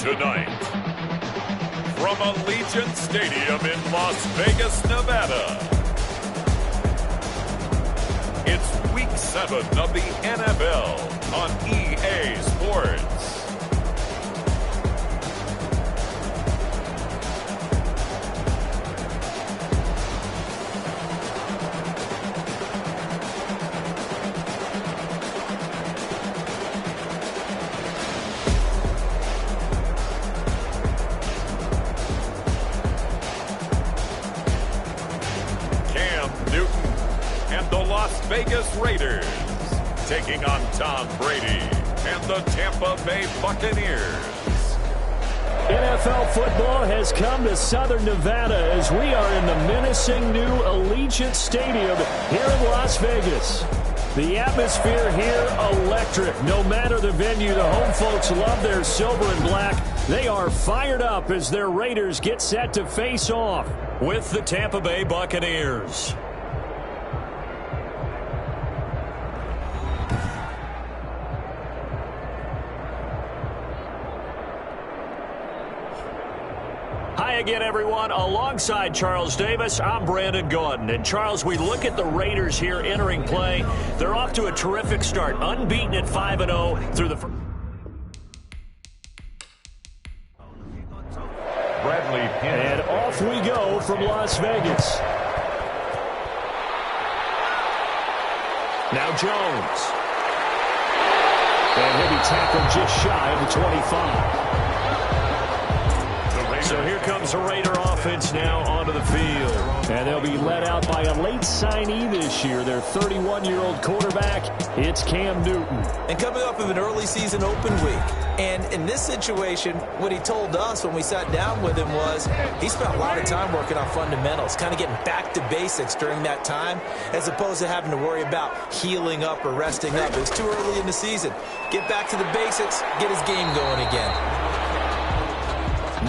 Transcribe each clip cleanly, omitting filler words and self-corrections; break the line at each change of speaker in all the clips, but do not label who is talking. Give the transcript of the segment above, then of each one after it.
Tonight, from Allegiant Stadium in Las Vegas, Nevada, it's Week 7 of the NFL on EA Sports. Vegas Raiders taking on Tom Brady and the Tampa Bay Buccaneers.
NFL football has come to Southern Nevada as we are in the menacing new Allegiant Stadium here in Las Vegas. The atmosphere here electric. No matter the venue, the home folks love their silver and black. They are fired up as their Raiders get set to face off with the Tampa Bay Buccaneers. Hi again, everyone. Alongside Charles Davis, I'm Brandon Gordon. And Charles, we look at the Raiders here entering play. They're off to a terrific start, unbeaten at 5-0 through the first. And off we go from Las Vegas. Now Jones. And he'll be tackled just shy of the 25. So here comes the Raider offense now onto the field. And they'll be led out by a late signee this year, their 31-year-old quarterback. It's Cam Newton.
And coming off of an early season open week. And in this situation, what he told us when we sat down with him was he spent a lot of time working on fundamentals, kind of getting back to basics during that time, as opposed to having to worry about healing up or resting up. It was too early in the season. Get back to the basics, get his game going again.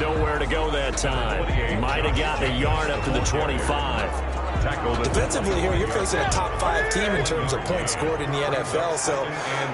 Nowhere to go that time. Might have gotten a yard up to the 25.
Defensively here, you're facing a top 5 team in terms of points scored in the NFL. So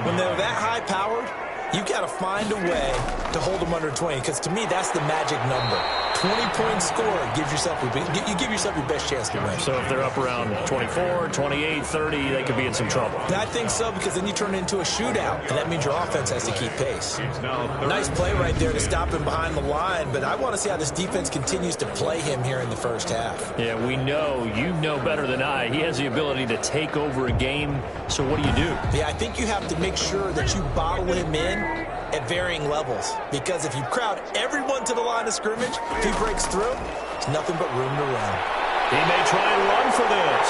when they're that high-powered, you've got to find a way to hold them under 20. Because to me, that's the magic number. 20-point score gives yourself you give yourself your best chance to win.
So if they're up around 24, 28, 30, they could be in some trouble.
I think so, because then you turn it into a shootout, and that means your offense has to keep pace. Nice play right there to stop him behind the line, but I want to see how this defense continues to play him here in the first half.
Yeah, we know, you know better than I, he has the ability to take over a game, so what do you do?
Yeah, I think you have to make sure that you bottle him in at varying levels, because if you crowd everyone to the line of scrimmage, if he breaks through, there's nothing but room to run.
He may try and run for this.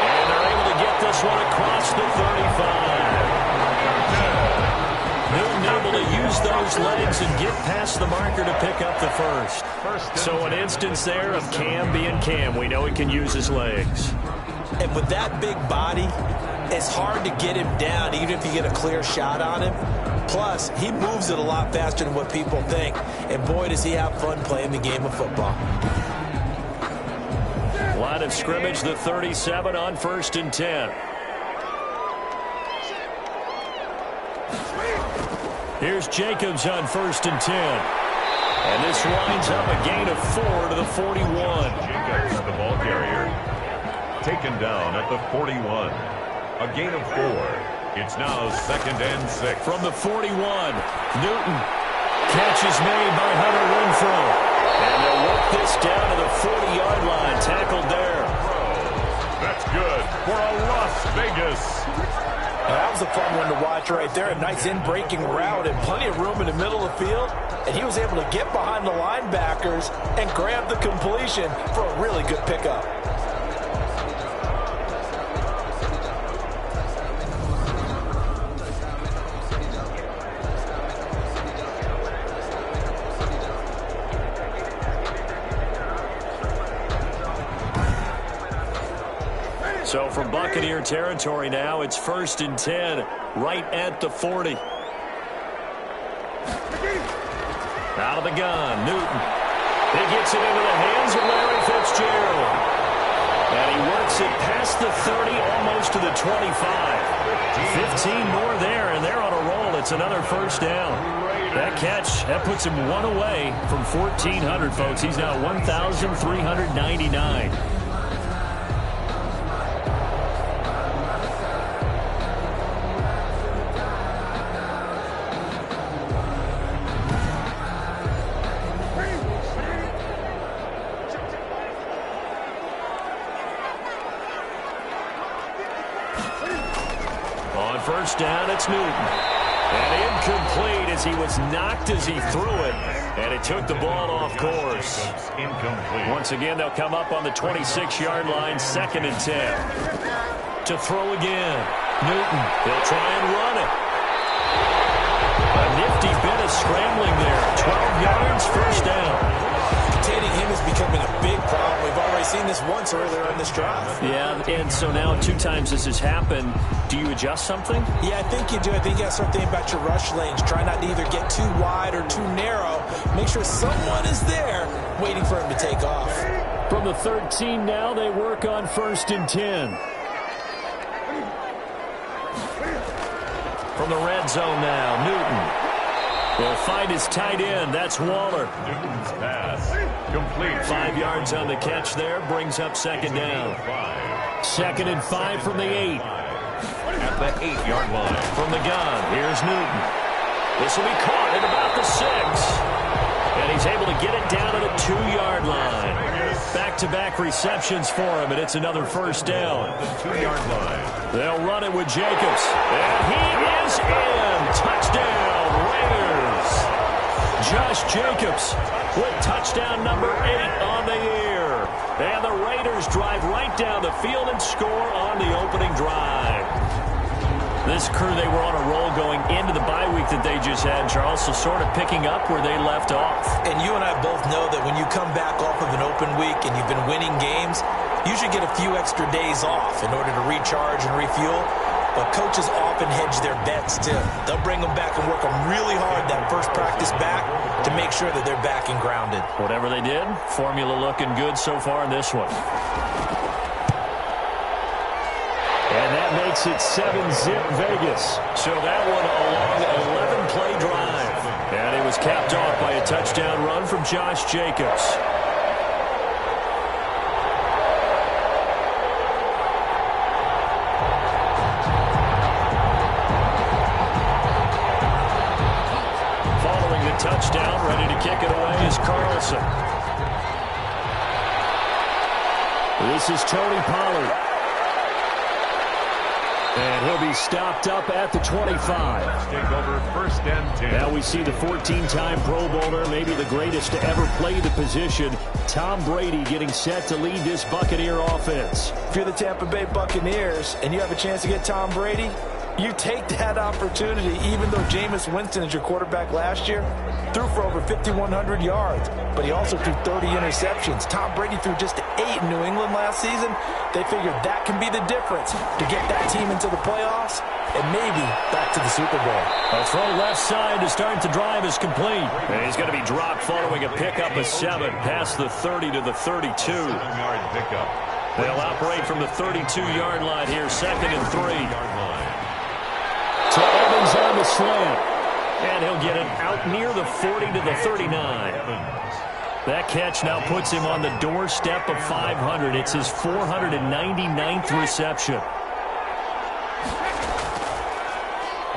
And they're able to get this one across the 35. Newton able to use those legs and get past the marker to pick up the first. So an instance there of Cam being Cam. We know he can use his legs.
And with that big body, it's hard to get him down, even if you get a clear shot on him. Plus, he moves it a lot faster than what people think. And boy, does he have fun playing the game of football.
Line of scrimmage, the 37 on 1st and 10. Here's Jacobs on 1st and 10. And this winds up a gain of 4 to the 41.
Jacobs, the ball carrier, taken down at the 41. A gain of 4. It's now 2nd and 6.
From the 41, Newton. Catch is made by Hunter Renfrow. And they'll work this down to the 40-yard line. Tackled there.
That's good for a Las Vegas.
Now, that was a fun one to watch right there. A nice in-breaking route and plenty of room in the middle of the field. And he was able to get behind the linebackers and grab the completion for a really good pickup.
So from Buccaneer territory now, it's 1st and 10, right at the 40. Out of the gun, Newton. He gets it into the hands of Larry Fitzgerald. And he works it past the 30, almost to the 25. 15 more there, and they're on a roll. It's another first down. That catch, that puts him one away from 1,400, folks. He's now 1,399. On first down, it's Newton. And incomplete as he was knocked as he threw it. And it took the ball off course.
Incomplete.
Once again, they'll come up on the 26-yard line, 2nd and 10. To throw again. Newton, he'll try and run it. A nifty bit of scrambling there. 12 yards, first down.
Containing him is becoming a big problem. We've already seen this once earlier in this drive.
Yeah, and so now 2 times this has happened. Do you adjust something?
Yeah, I think you do. I think you got to start thinking about your rush lanes. Try not to either get too wide or too narrow. Make sure someone is there waiting for him to take off.
From the 13 now, they work on 1st and 10. From the red zone now, Newton will find his tight end. That's Waller.
Newton's pass. Complete.
5 yards on the catch there. Brings up 2nd down. 2nd and 5 from the 8.
At the 8-yard line.
From the gun, here's Newton. This will be caught at about the 6. And he's able to get it down to the 2-yard line. Back-to-back receptions for him, and it's another first down.
The 2-yard line.
They'll run it with Jacobs. And he is in. Touchdown, Raiders. Josh Jacobs with touchdown number 8 on the year. And the Raiders drive right down the field and score on the opening drive. This crew, they were on a roll going into the bye week that they just had, Charles, so sort of picking up where they left off.
And you and I both know that when you come back off of an open week and you've been winning games, you should get a few extra days off in order to recharge and refuel. But coaches often hedge their bets, too. They'll bring them back and work them really hard that first practice back to make sure that they're back and grounded.
Whatever they did, formula looking good so far in this one. And that makes it 7-zip Vegas. So that one a long 11-play drive. And it was capped off by a touchdown run from Josh Jacobs. Following the touchdown, ready to kick it away is Carlson. This is Tony Pollard. And he'll be stopped up at the 25.
Take over 1st and 10.
Now we see the 14-time Pro Bowler, maybe the greatest to ever play the position, Tom Brady, getting set to lead this Buccaneer offense.
If you're the Tampa Bay Buccaneers and you have a chance to get Tom Brady, you take that opportunity, even though Jameis Winston is your quarterback last year, threw for over 5,100 yards, but he also threw 30 interceptions. Tom Brady threw just 8 in New England last season. They figured that can be the difference to get that team into the playoffs and maybe back to the Super Bowl.
A throw left side to start the drive is complete. And he's going to be dropped following a pickup of 7 past the 30 to the 32.
7-yard pickup.
They'll operate from the 32-yard line here, 2nd and 3.
Yard line.
To Evans on the slant. And he'll get it out near the 40 to the 39. That catch now puts him on the doorstep of 500. It's his 499th reception.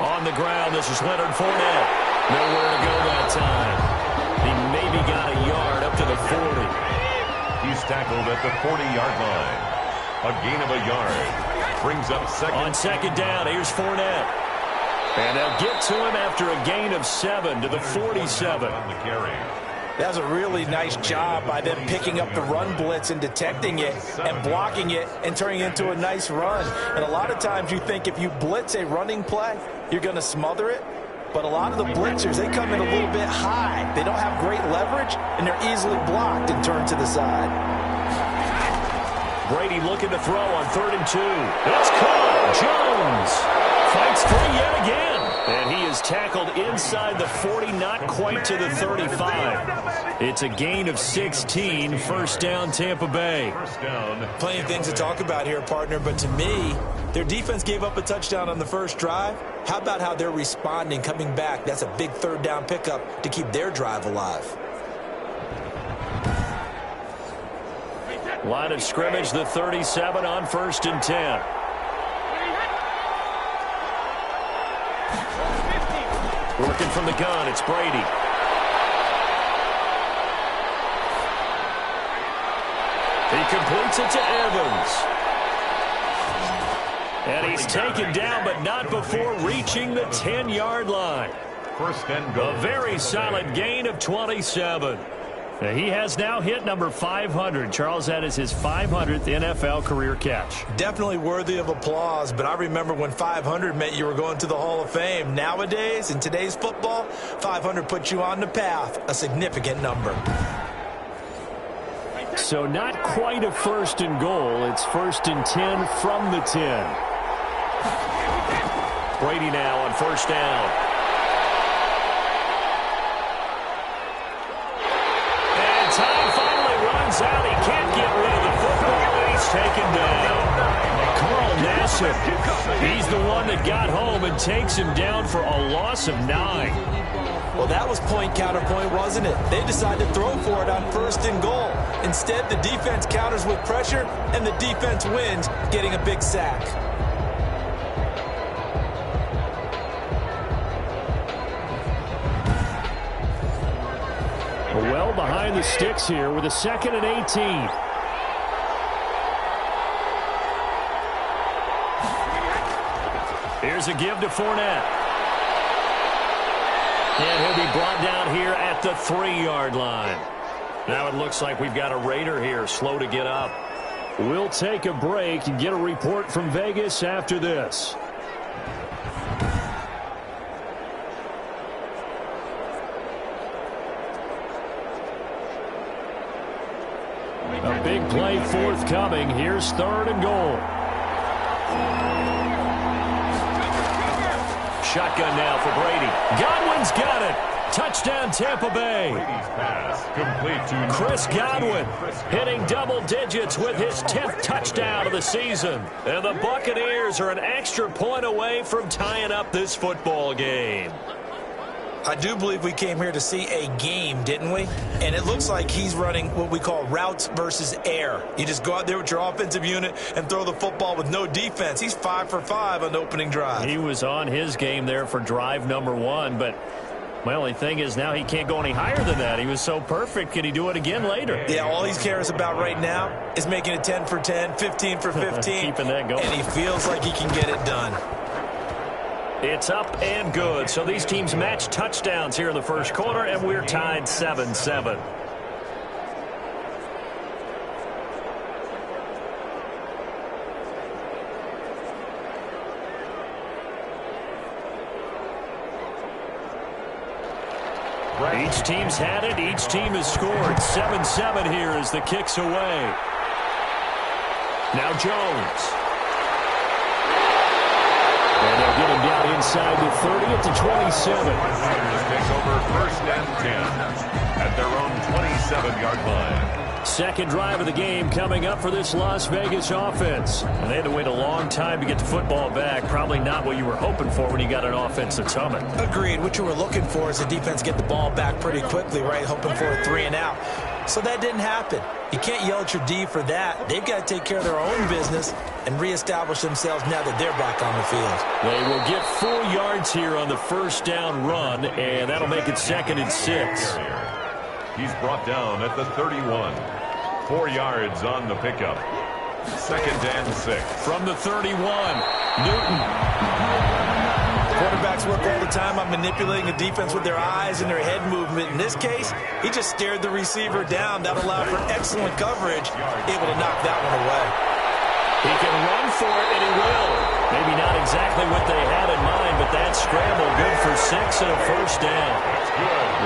On the ground, this is Leonard Fournette. Nowhere to go that time. He maybe got a yard up to the 40.
He's tackled at the 40-yard line. A gain of a yard. Brings up 2nd.
On 2nd down, here's Fournette. And they'll get to him after a gain of 7 to the 47.
On the carry.
That was a really nice job by them picking up the run blitz and detecting it and blocking it and turning it into a nice run. And a lot of times you think if you blitz a running play, you're going to smother it. But a lot of the blitzers, they come in a little bit high. They don't have great leverage, and they're easily blocked and turned to the side.
Brady looking to throw on 3rd and 2. It's caught. Jones fights free yet again. And he is He's tackled inside the 40, not quite to the 35. It's a gain of 16, first down Tampa Bay.
First down.
Plenty of things to talk about here, partner, but to me, their defense gave up a touchdown on the first drive. How about how they're responding, coming back? That's a big third down pickup to keep their drive alive.
Line of scrimmage, the 37 on 1st and 10. Working from the gun, it's Brady. He completes it to Evans. And he's taken down, but not before reaching the 10-yard line.
First and goal.
A very solid gain of 27. He has now hit number 500. Charles, that is his 500th NFL career catch.
Definitely worthy of applause, but I remember when 500 meant you were going to the Hall of Fame. Nowadays, in today's football, 500 puts you on the path, a significant number.
So not quite a first and goal. It's 1st and 10 from the 10. Brady now on 1st down. Time finally runs out. He can't get rid of the football, and he's taken down. Carl Nassib, he's the one that got home and takes him down for a loss of 9.
Well, that was point counterpoint, wasn't it? They decided to throw for it on 1st and goal. Instead, the defense counters with pressure, and the defense wins, getting a big sack.
Well behind the sticks here with a 2nd and 18. Here's a give to Fournette. And he'll be brought down here at the 3-yard line. Now it looks like we've got a Raider here, slow to get up. We'll take a break and get a report from Vegas after this. A big play forthcoming. Here's 3rd and goal. Shotgun now for Brady. Godwin's got it. Touchdown Tampa Bay.
Brady's pass complete to
Chris Godwin hitting double digits with his 10th touchdown of the season. And the Buccaneers are an extra point away from tying up this football game.
I do believe we came here to see a game, didn't we? And it looks like he's running what we call routes versus air. You just go out there with your offensive unit and throw the football with no defense. He's 5 for 5 on the opening drive.
He was on his game there for drive number 1, but my only thing is now he can't go any higher than that. He was so perfect. Can he do it again later?
Yeah, all he cares about right now is making it 10 for 10, 15 for 15.
Keeping that going.
And he feels like he can get it done.
It's up and good. So these teams match touchdowns here in the first quarter, and we're tied 7-7. Each team's had it. Each team has scored. 7-7 here as the kick's away. Now Jones. And they'll get him down inside the 30 at the 27.
Raiders take over 1st and 10 at their own 27-yard line.
Second drive of the game coming up for this Las Vegas offense. And they had to wait a long time to get the football back. Probably not what you were hoping for when you got an offense that's humming.
Agreed. What you were looking for is the defense get the ball back pretty quickly, right? Hoping for a 3 and out. So that didn't happen. You can't yell at your D for that. They've got to take care of their own business and reestablish themselves now that they're back on the field.
They will get 4 yards here on the first down run, and that'll make it 2nd and 6.
He's brought down at the 31. 4 yards on the pickup. 2nd and 6.
From the 31, Newton.
Quarterbacks work all the time on manipulating the defense with their eyes and their head movement. In this case, he just stared the receiver down. That allowed for excellent coverage, able to knock that one away.
He can run for it, and he will. Maybe not exactly what they had in mind, but that scramble good for 6 and a first down.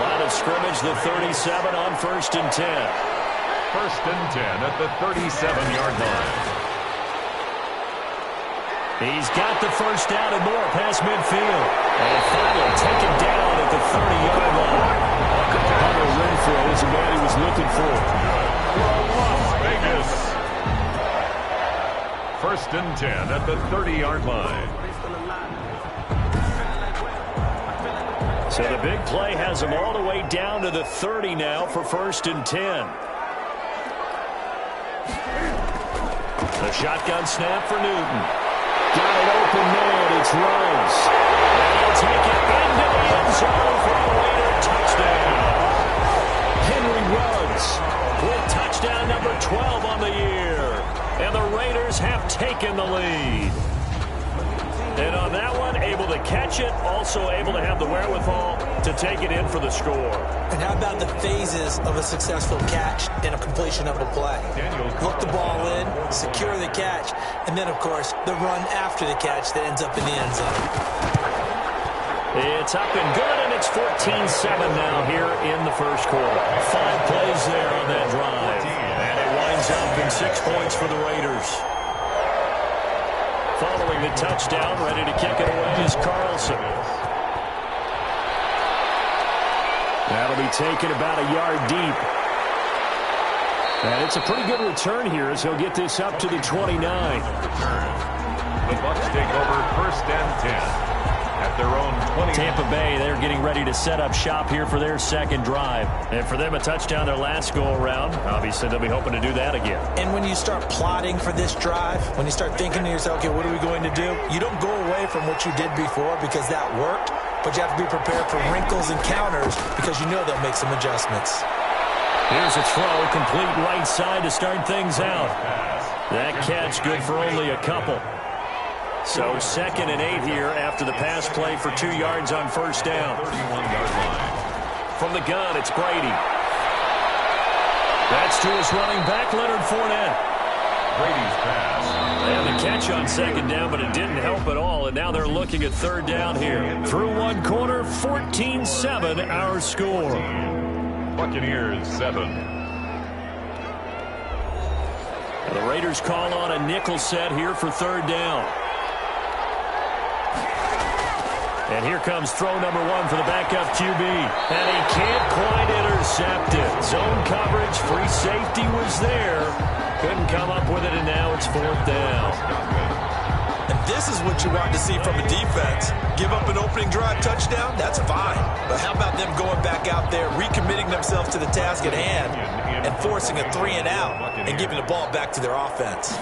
Line of scrimmage, the 37 on 1st and 10.
1st and 10 at the 37-yard line.
He's got the first down and more past midfield. And finally he's looking for.
Las Vegas. First and 10 at the 30-yard line.
So the big play has them all the way down to the 30 now for first and 10. The shotgun snap for Newton. Got an open man. It's Ruggs. And he'll take it into the end zone for a Raider touchdown. Henry Ruggs with touchdown number 12 on the year. And the Raiders have taken the lead. And on that one, able to catch it, also able to have the wherewithal to take it in for the score.
And how about the phases of a successful catch and a completion of a play? Look the ball in, secure the catch, and then, of course, the run after the catch that ends up in the end zone.
It's up and good, and it's 14-7 now here in the first quarter. 5 plays there on that drive. And it winds up in 6 points for the Raiders. Following the touchdown, ready to kick it away is Carlson. That'll be taken about a yard deep. And it's a pretty good return here as he'll get this up to the 29.
The Bucs take over first and 10 at their own 20.
Tampa Bay, they're getting ready to set up shop here for their second drive. And for them, a touchdown their last go-around. Obviously, they'll be hoping to do that again.
And when you start plotting for this drive, when you start thinking to yourself, okay, what are we going to do? You don't go away from what you did before because that worked, but you have to be prepared for wrinkles and counters because you know they'll make some adjustments.
Here's a throw, complete right side to start things out. That catch good for only a couple. So 2nd and 8 here after the pass play for 2 yards on first down.
31-yard line.
From the gun, it's Brady. That's to his running back, Leonard Fournette.
Brady's pass.
And the catch on 2nd down, but it didn't help at all. And now they're looking at 3rd down here. Through 1 quarter, 14-7 our score.
Buccaneers 7.
And the Raiders call on a nickel set here for 3rd down. And here comes throw number 1 for the backup QB. And he can't quite intercept it. Zone coverage, free safety was there. Couldn't come up with it, and now it's 4th down.
And this is what you want to see from a defense. Give up an opening drive touchdown, that's fine. But how about them going back out there, recommitting themselves to the task at hand, and forcing a 3 and out, and giving the ball back to their offense.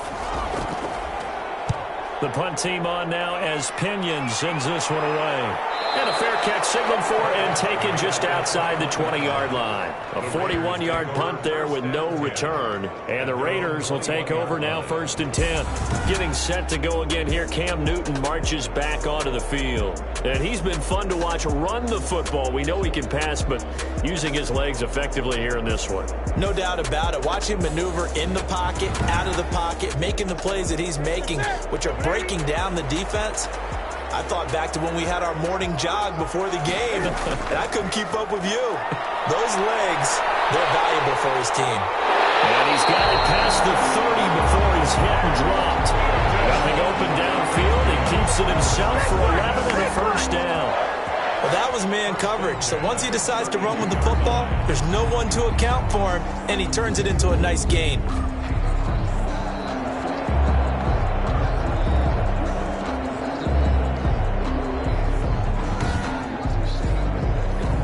The punt team on now as Pinion sends this one away. And a fair catch signaled for and taken just outside the 20-yard line. A 41-yard punt there with no return. And the Raiders will take over now 1st and 10. Getting set to go again here, Cam Newton marches back onto the field. And he's been fun to watch run the football. We know he can pass, but using his legs effectively here in this one.
No doubt about it. Watch him maneuver in the pocket, out of the pocket, making the plays that he's making, which are breaking down the defense. I thought back to when we had our morning jog before the game, and I couldn't keep up with you. Those legs, they're valuable for his team.
And he's got it past the 30 before he's hit and dropped. Nothing open downfield. He keeps it himself for 11 and a first down.
Well, that was man coverage. So once he decides to run with the football, there's no one to account for him, and he turns it into a nice gain.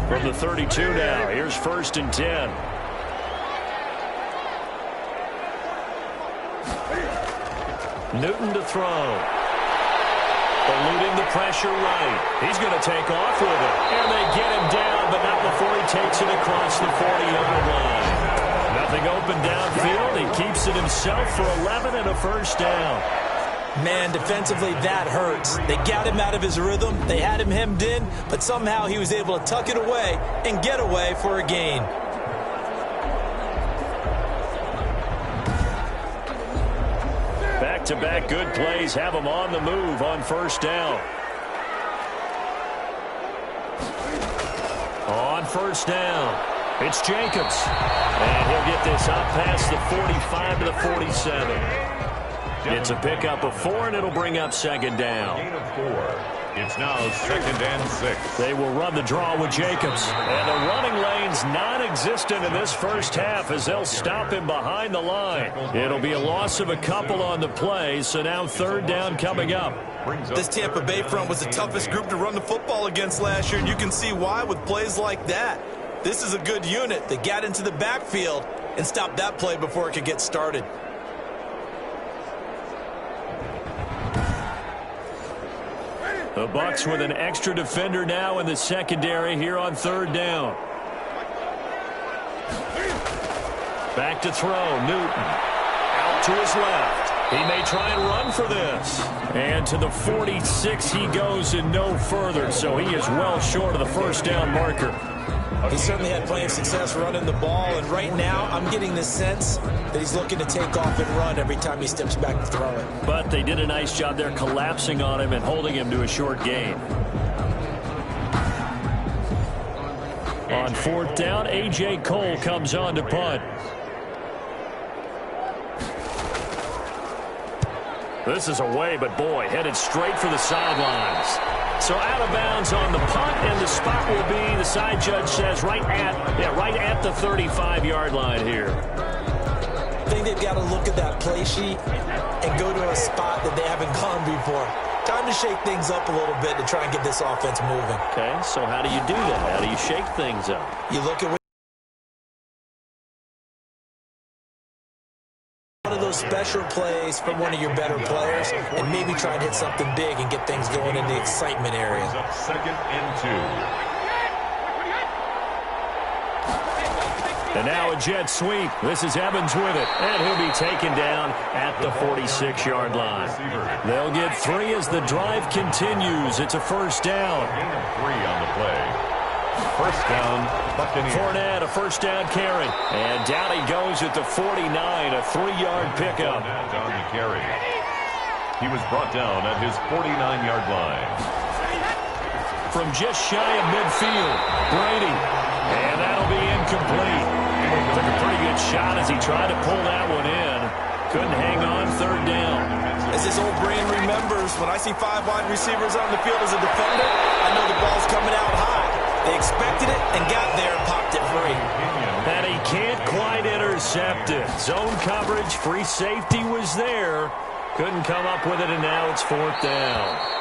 From the 32 now, here's 1st and 10. Newton to throw. Eluding the pressure right. He's going to take off with it. And they get him down, but not before he takes it across the 40-yard line. Nothing open downfield. He keeps it himself for 11 and a first down.
Man, defensively, that hurts. They got him out of his rhythm. They had him hemmed in, but somehow he was able to tuck it away and get away for a gain.
Back-to-back good plays have him on the move on first down. On first down, it's Jacobs. And he'll get this up past the 45 to the 47. It's a pickup of 4, and it'll bring up 2nd down.
Gain of 4. It's now 2nd and 6.
They will run the draw with Jacobs. And the running lane's non-existent in this first half as they'll stop him behind the line. It'll be a loss of a couple on the play, so now 3rd down coming up.
This Tampa Bay front was the toughest group to run the football against last year, and you can see why with plays like that. This is a good unit that got into the backfield and stopped that play before it could get started.
The Bucs with an extra defender now in the secondary here on 3rd down. Back to throw. Newton out to his left. He may try and run for this. And to the 46 he goes and no further, so he is well short of the 1st down marker.
He certainly had plenty of success running the ball, and right now I'm getting the sense that he's looking to take off and run every time he steps back to throw it.
But they did a nice job there collapsing on him and holding him to a short gain. On 4th down, A.J. Cole comes on to punt. This is away, but boy, headed straight for the sidelines. So out of bounds on the punt, and the spot will be, the side judge says, right at the 35-yard line here.
I think they've got to look at that play sheet and go to a spot that they haven't gone before. Time to shake things up a little bit to try and get this offense moving.
Okay, so how do you do that? How do you shake things up?
You look at one of those special plays from one of your better players and maybe try and hit something big and get things going in the excitement area.
Up 2nd and 2.
And now a jet sweep. This is Evans with it. And he'll be taken down at the 46-yard line. They'll get 3 as the drive continues. It's a 1st down.
Gain of 3 on the play. 1st down, Buccaneers.
Fournette, a 1st down carry. And down he goes at the 49, a 3-yard pickup.
Down the carry. He was brought down at his 49-yard line.
From just shy of midfield, Brady. And that'll be incomplete. Took a pretty good shot as he tried to pull that one in. Couldn't hang on 3rd down.
As his old brain remembers, when I see 5 wide receivers on the field as a defender, I know the ball's coming out high. They expected it and got there and popped it free.
And he can't quite intercept it. Zone coverage, free safety was there. Couldn't come up with it, and now it's 4th down.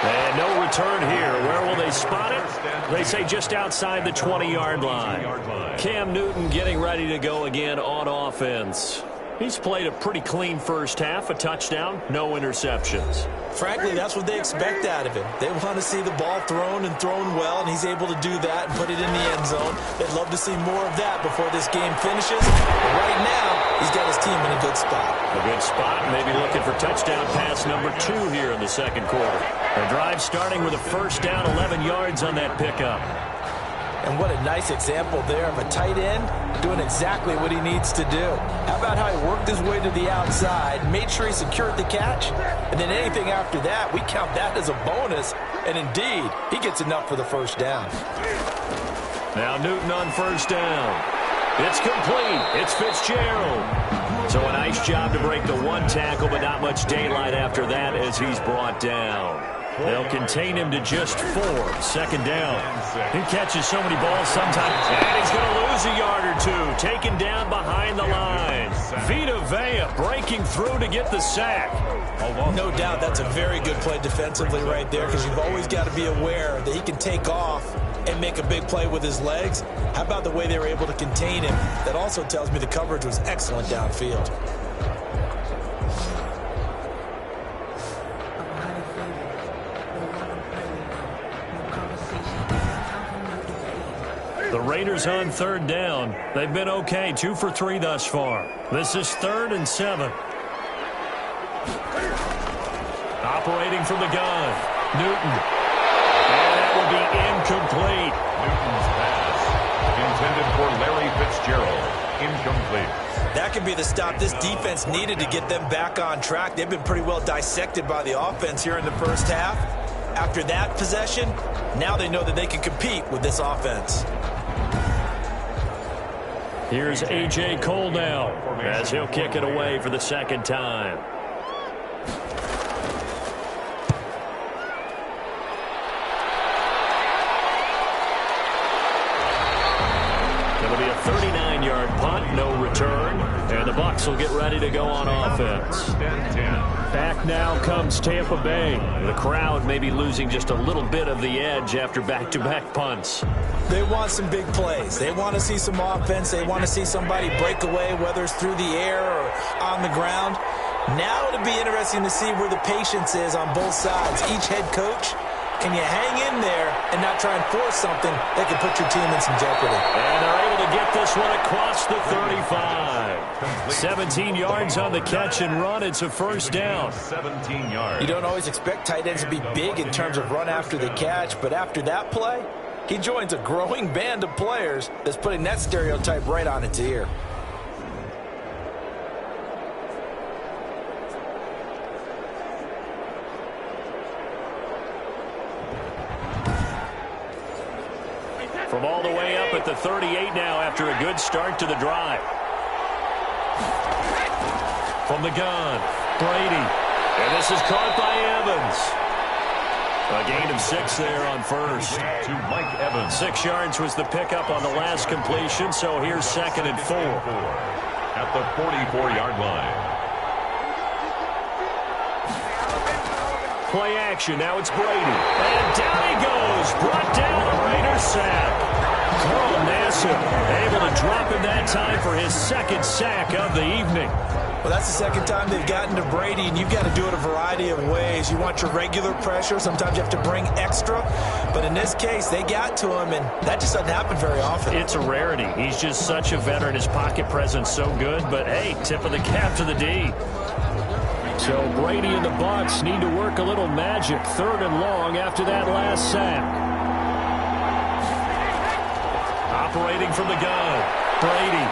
And no return here. Where will they spot it? They say just outside the 20-yard line. Cam Newton getting ready to go again on offense. He's played a pretty clean first half, a touchdown, no interceptions.
Frankly, that's what they expect out of him. They want to see the ball thrown and thrown well, and he's able to do that and put it in the end zone. They'd love to see more of that before this game finishes. But right now, he's got his team in a good spot.
A good spot, maybe looking for touchdown pass number 2 here in the 2nd quarter. The drive starting with a 1st down, 11 yards on that pickup.
And what a nice example there of a tight end doing exactly what he needs to do. How about how he worked his way to the outside, made sure he secured the catch, and then anything after that, we count that as a bonus. And indeed, he gets enough for the 1st down.
Now Newton on 1st down. It's complete. It's Fitzgerald. So a nice job to break the 1 tackle, but not much daylight after that as he's brought down. They'll contain him to just 4. 2nd down. He catches so many balls sometimes, and he's going to lose a yard or 2. Taken down behind the line. Vita Vea breaking through to get the sack.
No doubt that's a very good play defensively right there, because you've always got to be aware that he can take off and make a big play with his legs. How about the way they were able to contain him? That also tells me the coverage was excellent downfield.
The Raiders on 3rd down. They've been okay, 2 for 3 thus far. This is 3rd and 7. Operating from the gun, Newton. And that will be incomplete.
Newton's pass intended for Larry Fitzgerald. Incomplete.
That could be the stop this defense needed to get them back on track. They've been pretty well dissected by the offense here in the first half. After that possession, now they know that they can compete with this offense.
Here's A.J. Cole now as he'll kick it away for the 2nd time. 39-yard punt, no return. And the Bucs will get ready to go on offense. Back now comes Tampa Bay. The crowd may be losing just a little bit of the edge after back-to-back punts.
They want some big plays. They want to see some offense. They want to see somebody break away, whether it's through the air or on the ground. Now it'll be interesting to see where the patience is on both sides. Each head coach, can you hang in there and not try and force something that can put your team in some jeopardy?
And they're able to get this one across the 35. 17 yards on the catch and run. It's a first down.
17 yards.
You don't always expect tight ends to be big in terms of run after the catch, but after that play, he joins a growing band of players that's putting that stereotype right on its ear.
From all the way up at the 38 now after a good start to the drive. From the gun, Brady. And this is caught by Evans. A gain of 6 there on first.
To Mike Evans.
6 yards was the pickup on the last completion, so here's 2nd and 4.
At the 44-yard line.
Play action. Now it's Brady. And down he goes. Brought down a Raider sack. Carl Nassib able to drop him that time for his 2nd sack of the evening.
Well, that's the 2nd time they've gotten to Brady, and you've got to do it a variety of ways. You want your regular pressure. Sometimes you have to bring extra. But in this case, they got to him, and that just doesn't happen very often.
It's a rarity. He's just such a veteran. His pocket presence so good. But, hey, tip of the cap to the D. So Brady and the Bucs need to work a little magic. 3rd and long after that last sack. Operating from the gun, Brady.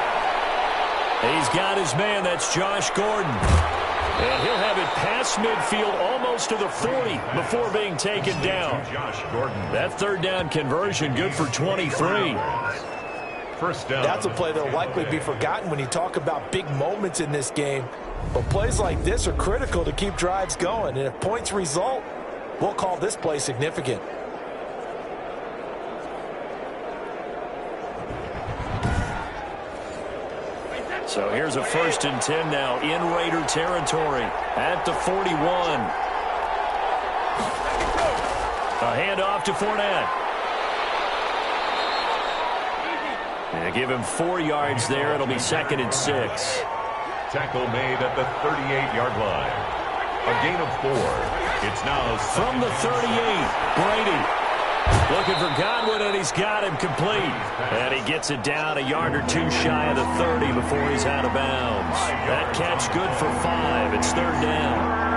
He's got his man. That's Josh Gordon. And he'll have it past midfield almost to the 40 before being taken down.
Josh Gordon.
That 3rd down conversion good for 23.
First down.
That's a play that will likely be forgotten when you talk about big moments in this game. But plays like this are critical to keep drives going. And if points result, we'll call this play significant.
So here's a 1st and 10 now in Raider territory at the 41. A handoff to Fournette. And give him 4 yards there. It'll be 2nd and 6.
Tackle made at the 38-yard line. A gain of 4. It's now
from the 38. Brady looking for Godwin, and he's got him complete. And he gets it down a yard or 2 shy of the 30 before he's out of bounds. That catch good for 5. It's 3rd down.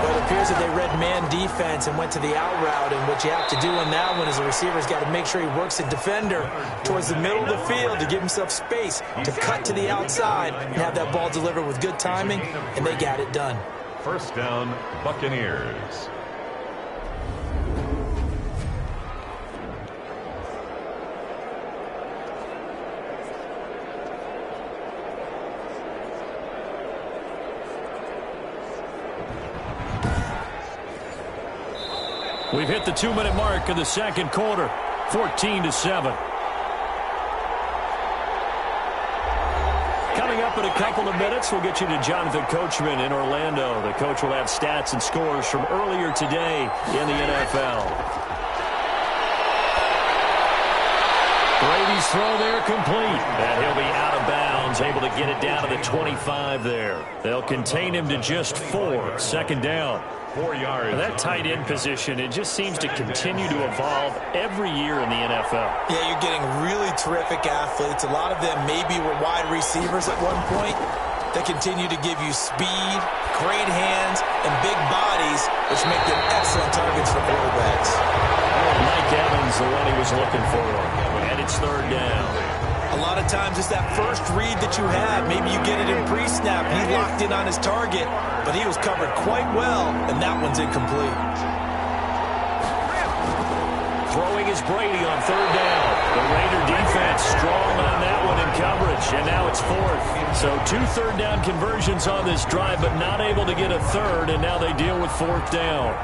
Well, it appears that they read man defense and went to the out route, and what you have to do in that one is the receiver's got to make sure he works the defender towards the middle of the field to give himself space to cut to the outside and have that ball delivered with good timing, and they got it done.
First down, Buccaneers.
We've hit the 2-minute mark of the 2nd quarter, 14-7. Coming up in a couple of minutes, we'll get you to Jonathan Coachman in Orlando. The coach will have stats and scores from earlier today in the NFL. Brady's throw there complete. And he'll be out of bounds, able to get it down to the 25 there. They'll contain him to just 4. 2nd down.
4 yards.
That tight end position, it just seems to continue to evolve every year in the NFL.
Yeah, you're getting really terrific athletes. A lot of them maybe were wide receivers at one point. They continue to give you speed, great hands, and big bodies, which make them excellent targets for quarterbacks.
Mike Evans, the one he was looking for. And it's 3rd down.
A lot of times it's that first read that you have. Maybe you get it in pre-snap. He locked in on his target, but he was covered quite well, and that one's incomplete.
Throwing is Brady on 3rd down. The Raider defense strong on that one in coverage, and now it's 4th. So 2 3rd down conversions on this drive, but not able to get a 3rd, and now they deal with 4th down.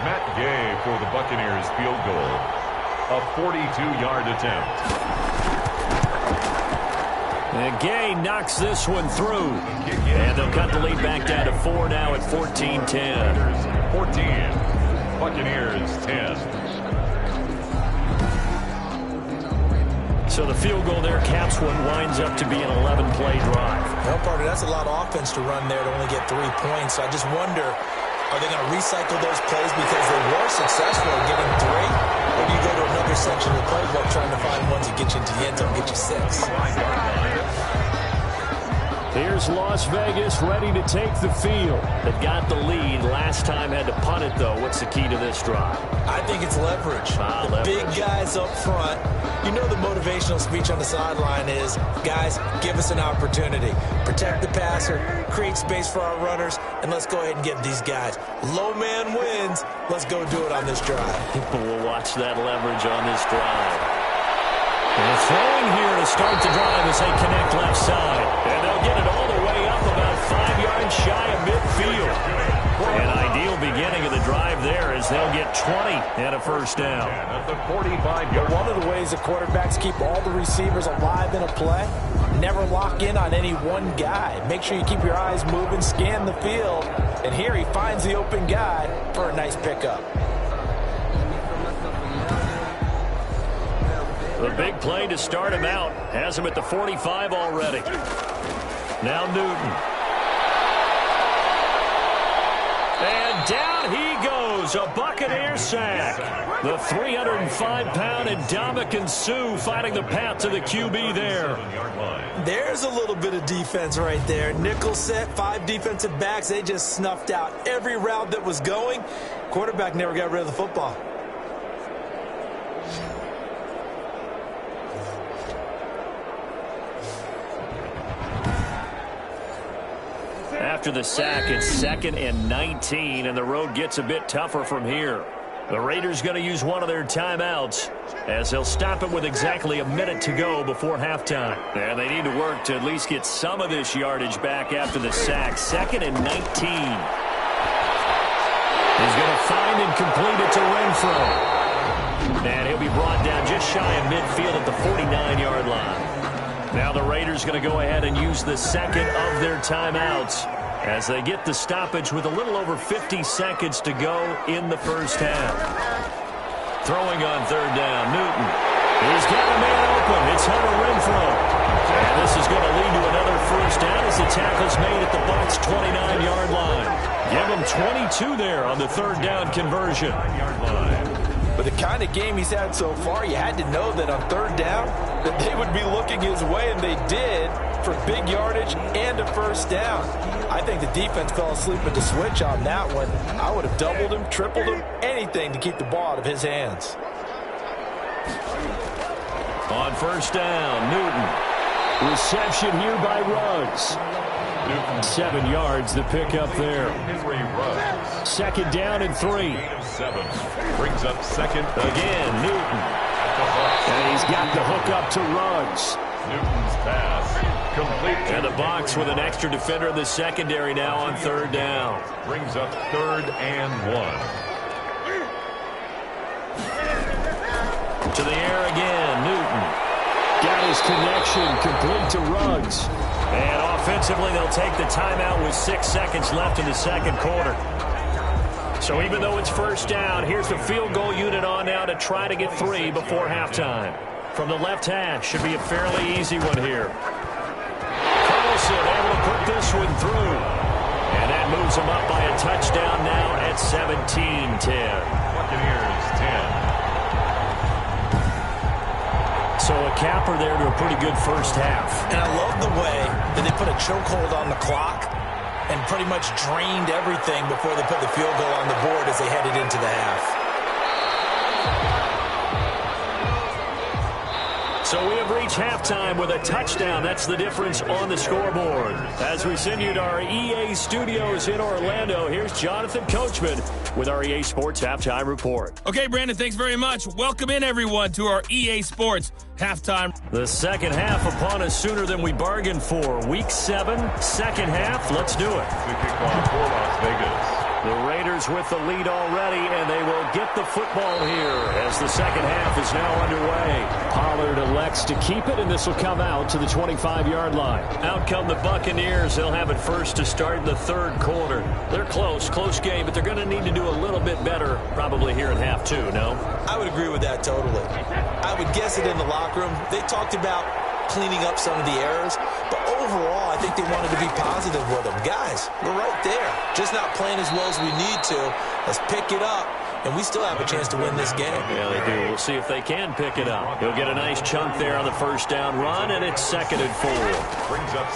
Matt Gay for the Buccaneers field goal. A 42-yard attempt.
And Gay knocks this one through. And they'll cut the lead back down to 4 now at 14-10.
14. Buccaneers 10.
So the field goal there caps what winds up to be an 11-play drive.
No, partner, that's a lot of offense to run there to only get 3 points. So I just wonder, are they going to recycle those plays because they were successful in getting 3? Or do you go to another section of the playbook trying to find ones that get you into the end zone and get you 6?
Here's Las Vegas ready to take the field. They've got the lead. Last time had to punt it, though. What's the key to this drive?
I think it's leverage.
Leverage.
Big guys up front. You know the motivational speech on the sideline is, guys, give us an opportunity. Protect the passer, create space for our runners, and let's go ahead and get these guys. Low man wins. Let's go do it on this drive.
People will watch that leverage on this drive. And throwing here to start the drive as they connect left side. And they'll get it all the way up about 5 yards shy of midfield. An ideal beginning of the drive there as they'll get 20 and a first down.
At the 45-yard
One of the ways the quarterbacks keep all the receivers alive in a play, never lock in on any one guy. Make sure you keep your eyes moving, scan the field. And here he finds the open guy for a nice pickup.
The big play to start him out. Has him at the 45 already. Now Newton. And down he goes. A Buccaneer sack. The 305-pound Ndamukong Suh finding the path to the QB there.
There's a little bit of defense right there. Nickel set, 5 defensive backs. They just snuffed out every route that was going. Quarterback never got rid of the football.
After the sack, it's 2nd and 19, and the road gets a bit tougher from here. The Raiders going to use one of their timeouts as they'll stop it with exactly a minute to go before halftime. And they need to work to at least get some of this yardage back after the sack. 2nd and 19. He's going to find and complete it to Renfro. And he'll be brought down just shy of midfield at the 49-yard line. Now the Raiders going to go ahead and use the second of their timeouts as they get the stoppage with a little over 50 seconds to go in the first half. Throwing on 3rd down, Newton. He's got a man open. It's Hunter Renfro. And this is going to lead to another first down as the tackle's made at the Bucs' 29-yard line. Give him 22 there on the 3rd down conversion.
But the kind of game he's had so far, you had to know that on 3rd down that they would be looking his way, and they did, for big yardage and a first down. I think the defense fell asleep at the switch on that one. I would have doubled him, tripled him, anything to keep the ball out of his hands.
On 1st down, Newton. Reception here by Ruggs. 7 yards the pickup there. 2nd down and 3.
7 brings up 2nd.
Again, Newton. And he's got the hook up to Ruggs.
Newton's pass complete.
And the Bucs with an extra defender in the secondary now on 3rd down.
Brings up 3rd and 1.
To the air again, Newton. Got his connection complete to Ruggs. And offensively, they'll take the timeout with 6 seconds left in the 2nd quarter. So even though it's 1st down, here's the field goal unit on now to try to get 3 before halftime. From the left hash, should be a fairly easy one here. Carlson able to put this one through. And that moves them up by a touchdown now at 17-10.
Buccaneers 10.
So a capper there to a pretty good first half.
And I love the way that they put a chokehold on the clock and pretty much drained everything before they put the field goal on the board as they headed into the half.
So we have reached halftime with a touchdown. That's the difference on the scoreboard. As we send you to our EA studios in Orlando, here's Jonathan Coachman with our EA Sports Halftime Report.
Okay, Brandon, thanks very much. Welcome in, everyone, to our EA Sports Halftime.
The second half upon us sooner than we bargained for. Week 7, second half. Let's do it.
The kickoff for Las Vegas.
The Raiders Raiders with the lead already, and they will get the football here as the second half is now underway. Pollard elects to keep it, and this will come out to the 25-yard line. Out come the Buccaneers. They'll have it first to start in the third quarter. They're close game, but they're going to need to do a little bit better probably here in half two, no?
I would agree with that totally. I would guess it in the locker room. They talked about cleaning up some of the errors, but overall, I think they wanted to be positive with them. Guys, we're right there. Just not playing as well as we need to. Let's pick it up, and we still have a chance to win this game.
Yeah, they do. We'll see if they can pick it up. He'll get a nice chunk there on the first down run, and it's 2nd and 4.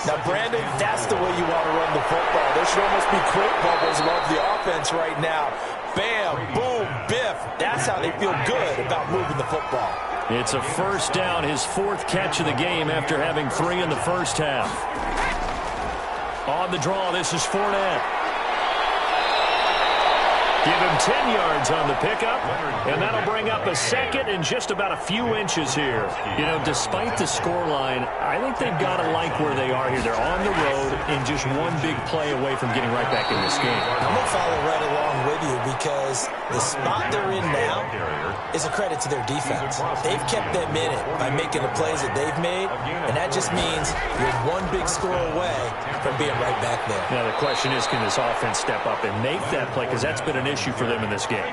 Now, Brandon, that's the way you want to run the football. There should almost be quit bubbles above the offense right now. Bam, boom, biff. That's how they feel good about moving the football.
It's a first down, his 4th catch of the game after having 3 in the first half. On the draw, this is Fournette. Give him 10 yards on the pickup, and that'll bring up a 2nd and just about a few inches here. You know, despite the scoreline, I think they've got to like where they are here. They're on the road and just one big play away from getting right back in this game.
I'm going to follow right along with you because the spot they're in now is a credit to their defense. They've kept them in it by making the plays that they've made, and that just means you're one big score away from being right back there.
Now, the question is, can this offense step up and make that play? Because that's been an issue for them in this game.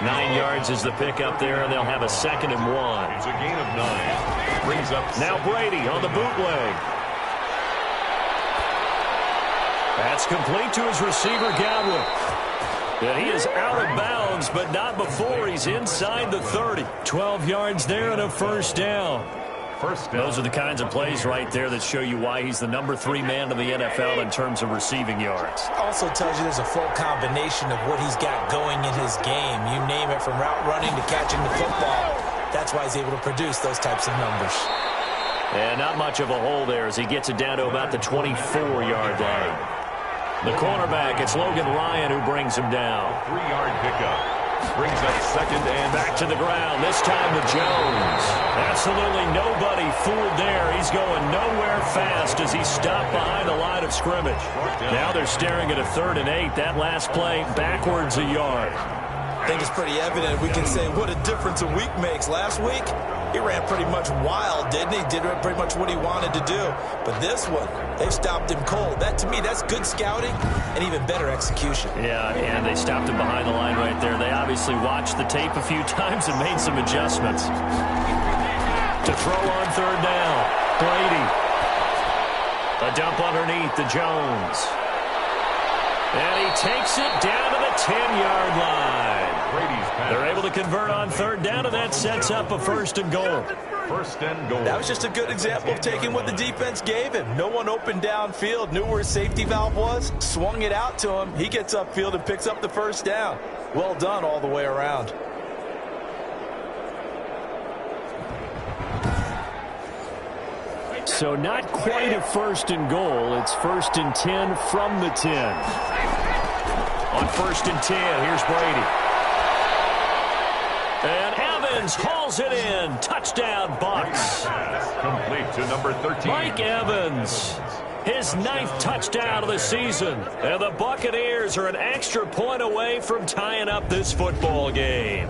9 yards is the pickup there, and they'll have a 2nd and 1.
It's a gain of 9. Brings up
now Brady on the bootleg. That's complete to his receiver, Godwin. And he is out of bounds, but not before he's inside the 30. 12 yards there and a first down. Those are the kinds of plays right there that show you why he's the number 3 man in the NFL in terms of receiving yards.
Also tells you there's a full combination of what he's got going in his game. You name it, from route running to catching the football. That's why he's able to produce those types of numbers.
And not much of a hole there as he gets it down to about the 24-yard line. The cornerback, it's Logan Ryan who brings him down.
3-yard pickup. Brings up 2nd and
back to the ground, this time with Jones. Absolutely nobody fooled there. He's going nowhere fast as he stopped behind the line of scrimmage. Now they're staring at a 3rd and 8. That last play backwards a yard.
I think it's pretty evident. We can say what a difference a week makes. Last week, he ran pretty much wild, didn't he? Did pretty much what he wanted to do. But this one, they've stopped him cold. That, to me, that's good scouting and even better execution.
Yeah, and they stopped him behind the line right there. They obviously watched the tape a few times and made some adjustments. To throw on 3rd down, Brady. A dump underneath to Jones. And he takes it down to the 10-yard line. They're able to convert on 3rd down, and that sets up a 1st and goal.
1st and goal.
That was just a good example of taking what the defense gave him. No one open downfield, knew where his safety valve was, swung it out to him. He gets upfield and picks up the 1st down. Well done all the way around.
So not quite a 1st and goal. It's 1st and 10 from the 10. On 1st and 10, here's Brady. And Evans hauls it in. Touchdown, Bucs.
Complete to number 13.
Mike Evans, his 9th touchdown of the season. And the Buccaneers are an extra point away from tying up this football game.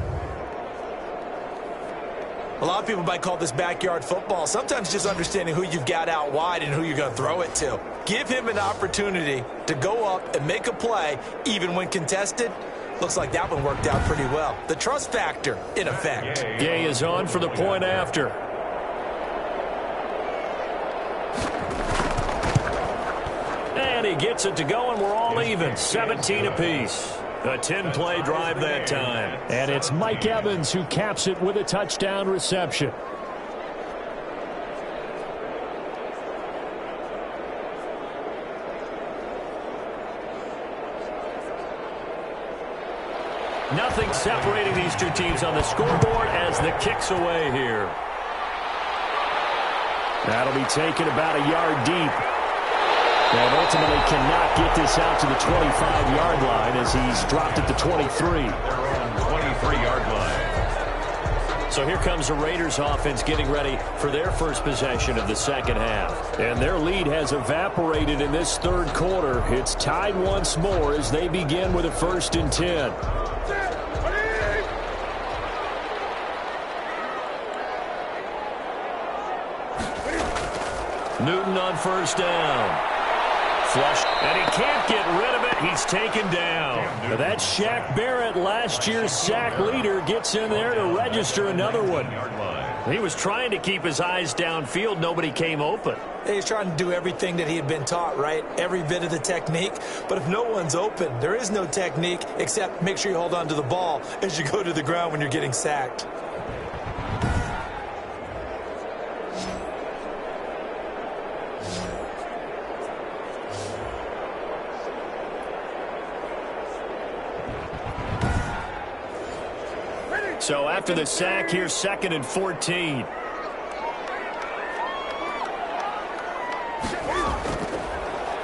A lot of people might call this backyard football. Sometimes just understanding who you've got out wide and who you're going to throw it to. Give him an opportunity to go up and make a play, even when contested. Looks like that one worked out pretty well. The trust factor, in effect.
Gay is on for the point after. And he gets it to go, and we're all even. 17 apiece. A 10-play drive that time. And it's Mike Evans who caps it with a touchdown reception. Nothing separating these two teams on the scoreboard as the kick's away here. That'll be taken about a yard deep. And ultimately cannot get this out to the 25-yard line as he's dropped at the 23.
They're on 23-yard line.
So here comes the Raiders offense getting ready for their first possession of the second half. And their lead has evaporated in this third quarter. It's tied once more as they begin with a 1st and 10. Newton on 1st down. Flush, and he can't get rid of it. He's taken down. Now that's Shaq Barrett, last year's sack leader, gets in there to register another one. He was trying to keep his eyes downfield. Nobody came open.
He's trying to do everything that he had been taught, right? Every bit of the technique. But if no one's open, there is no technique except make sure you hold on to the ball as you go to the ground when you're getting sacked.
So after the sack, here's 2nd and 14.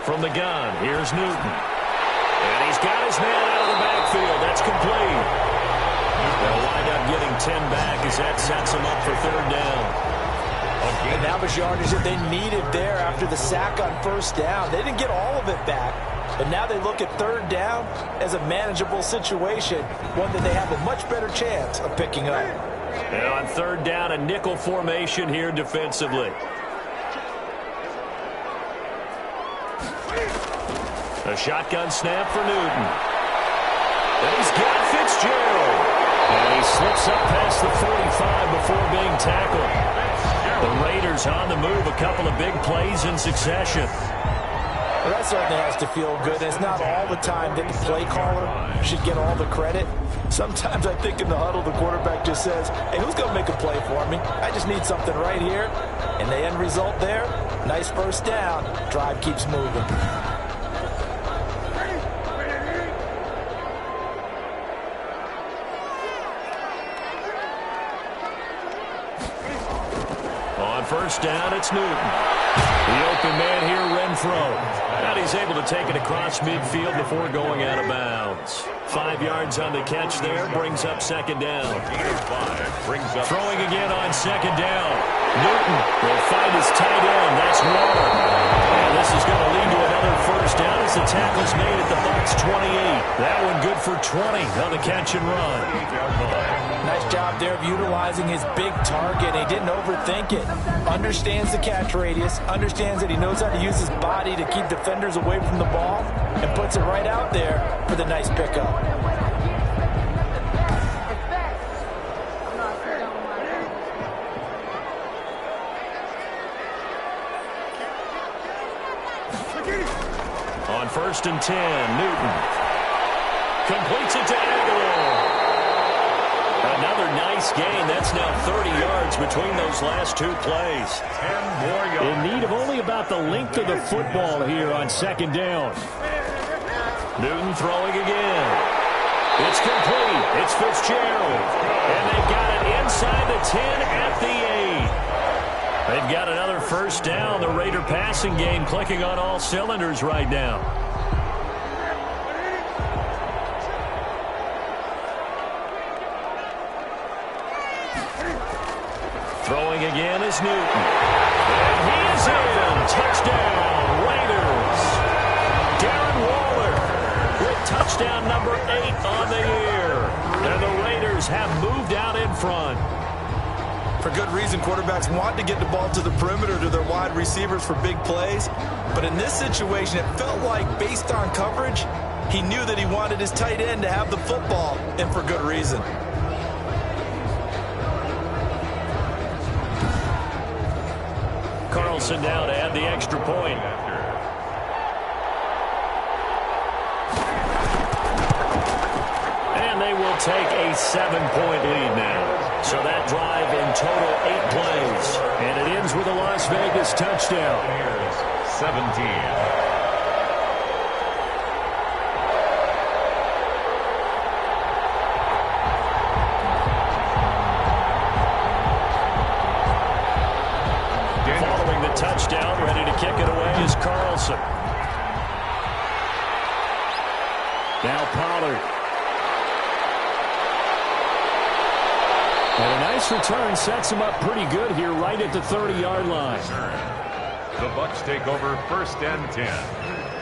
From the gun, here's Newton. And he's got his man out of the backfield. That's complete. They'll wind up getting 10 back as that sets him up for 3rd down.
And that was yardage that they needed there after the sack on 1st down. They didn't get all of it back. But now they look at 3rd down as a manageable situation, one that they have a much better chance of picking up.
And on 3rd down, a nickel formation here defensively. A shotgun snap for Newton. And he's got Fitzgerald. And he slips up past the 45 before being tackled. The Raiders on the move, a couple of big plays in succession.
Well, that certainly has to feel good. It's not all the time that the play caller should get all the credit. Sometimes I think in the huddle, the quarterback just says, hey, who's going to make a play for me? I just need something right here. And the end result there, nice 1st down. Drive keeps moving.
On 1st down, it's Newton. The open man here, Renfro. And he's able to take it across midfield before going out of bounds. 5 yards on the catch there, brings up 2nd down. Throwing again on 2nd down. Newton will find his tight end. That's Waller. And this is going to lead to another 1st down as the tackle's made at the Bucs 28. That one good for 20 on the catch and run.
Nice job there of utilizing his big target. He didn't overthink it. Understands the catch radius. Understands that he knows how to use his body to keep defenders away from the ball. And puts it right out there for the nice pickup.
On 1st and 10, Newton completes it to Aguilar. Another nice gain. That's now 30 yards between those last 2 plays.
10 more yards.
In need of only about the length of the football here on 2nd down. Newton throwing again. It's complete. It's Fitzgerald. And they've got it inside the 10 at the 8. They've got another 1st down. The Raider passing game clicking on all cylinders right now. Throwing again is Newton. And he is in. Touchdown, Raiders. Darren Waller with touchdown number 8 on the year. And the Raiders have moved out in front.
For good reason, quarterbacks want to get the ball to the perimeter to their wide receivers for big plays. But in this situation, it felt like, based on coverage, he knew that he wanted his tight end to have the football, and for good reason.
Carlson now to add the extra point. And they will take a 7-point lead now. So that drive in total 8 plays. And it ends with a Las Vegas touchdown.
Here's 17.
Following the touchdown, ready to kick it away is Carlson. Now Pollard. And a nice nice return sets him up pretty good here right at the 30-yard line.
The Bucs take over 1st and 10.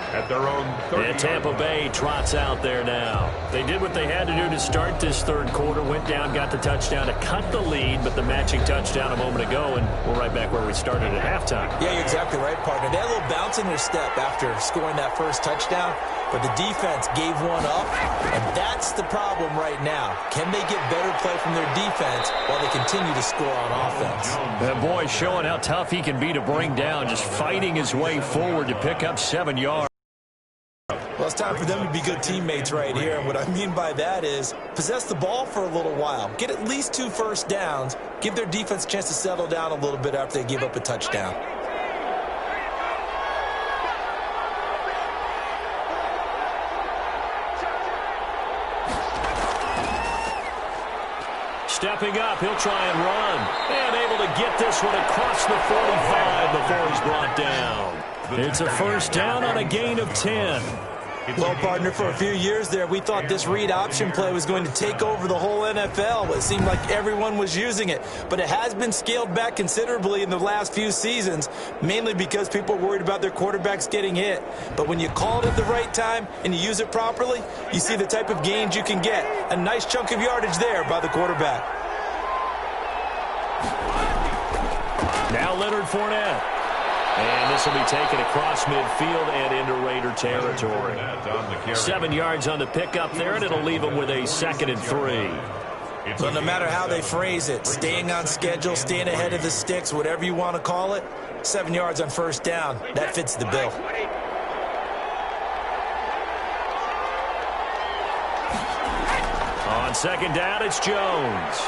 At their own 30.
And Tampa Bay trots out there now. They did what they had to do to start this third quarter. Went down, got the touchdown to cut the lead, but the matching touchdown a moment ago, and we're right back where we started at halftime.
Yeah, you're exactly right, partner. They had a little bounce in their step after scoring that first touchdown, but the defense gave one up, and that's the problem right now. Can they get better play from their defense while they continue to score on offense?
That boy showing how tough he can be to bring down, just fighting his way forward to pick up 7 yards.
Well, it's time for them to be good teammates right here. And what I mean by that is possess the ball for a little while. Get at least 2 first downs. Give their defense a chance to settle down a little bit after they give up a touchdown.
Stepping up, he'll try and run. And able to get this one across the 45 before he's brought down. It's a first down on a gain of 10.
Well, partner, for a few years there, we thought this read option play was going to take over the whole NFL. It seemed like everyone was using it. But it has been scaled back considerably in the last few seasons, mainly because people are worried about their quarterbacks getting hit. But when you call it at the right time and you use it properly, you see the type of gains you can get. A nice chunk of yardage there by the quarterback.
Now Leonard Fournette. And this will be taken across midfield and into Raider territory. 7 yards on the pickup there, and it'll leave them with a 2nd and 3.
So no matter how they phrase it, staying on schedule, staying ahead of the sticks, whatever you want to call it, 7 yards on first down, that fits the bill.
On 2nd down, it's Jones.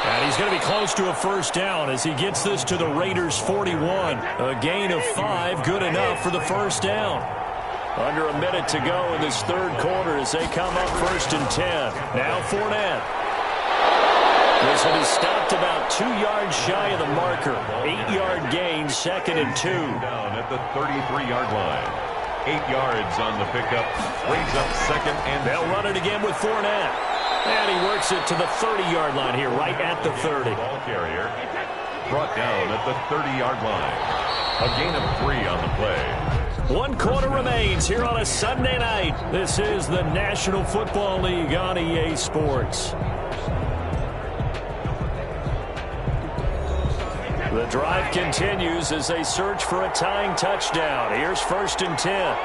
And he's going to be close to a first down as he gets this to the Raiders' 41. A gain of 5, good enough for the first down. Under a minute to go in this third quarter as they come up 1st and 10. Now Fournette. This one is stopped about 2 yards shy of the marker. 8-yard gain, 2nd and 2.
Down at the 33-yard line. 8 yards on the pickup. Brings up 2nd and 2.
They'll run it again with Fournette. And he works it to the 30-yard line here, right at the 30.
Ball carrier brought down at the 30-yard line. A gain of 3 on the play.
1 quarter remains here on a Sunday night. This is the National Football League on EA Sports. The drive continues as they search for a tying touchdown. Here's 1st and 10.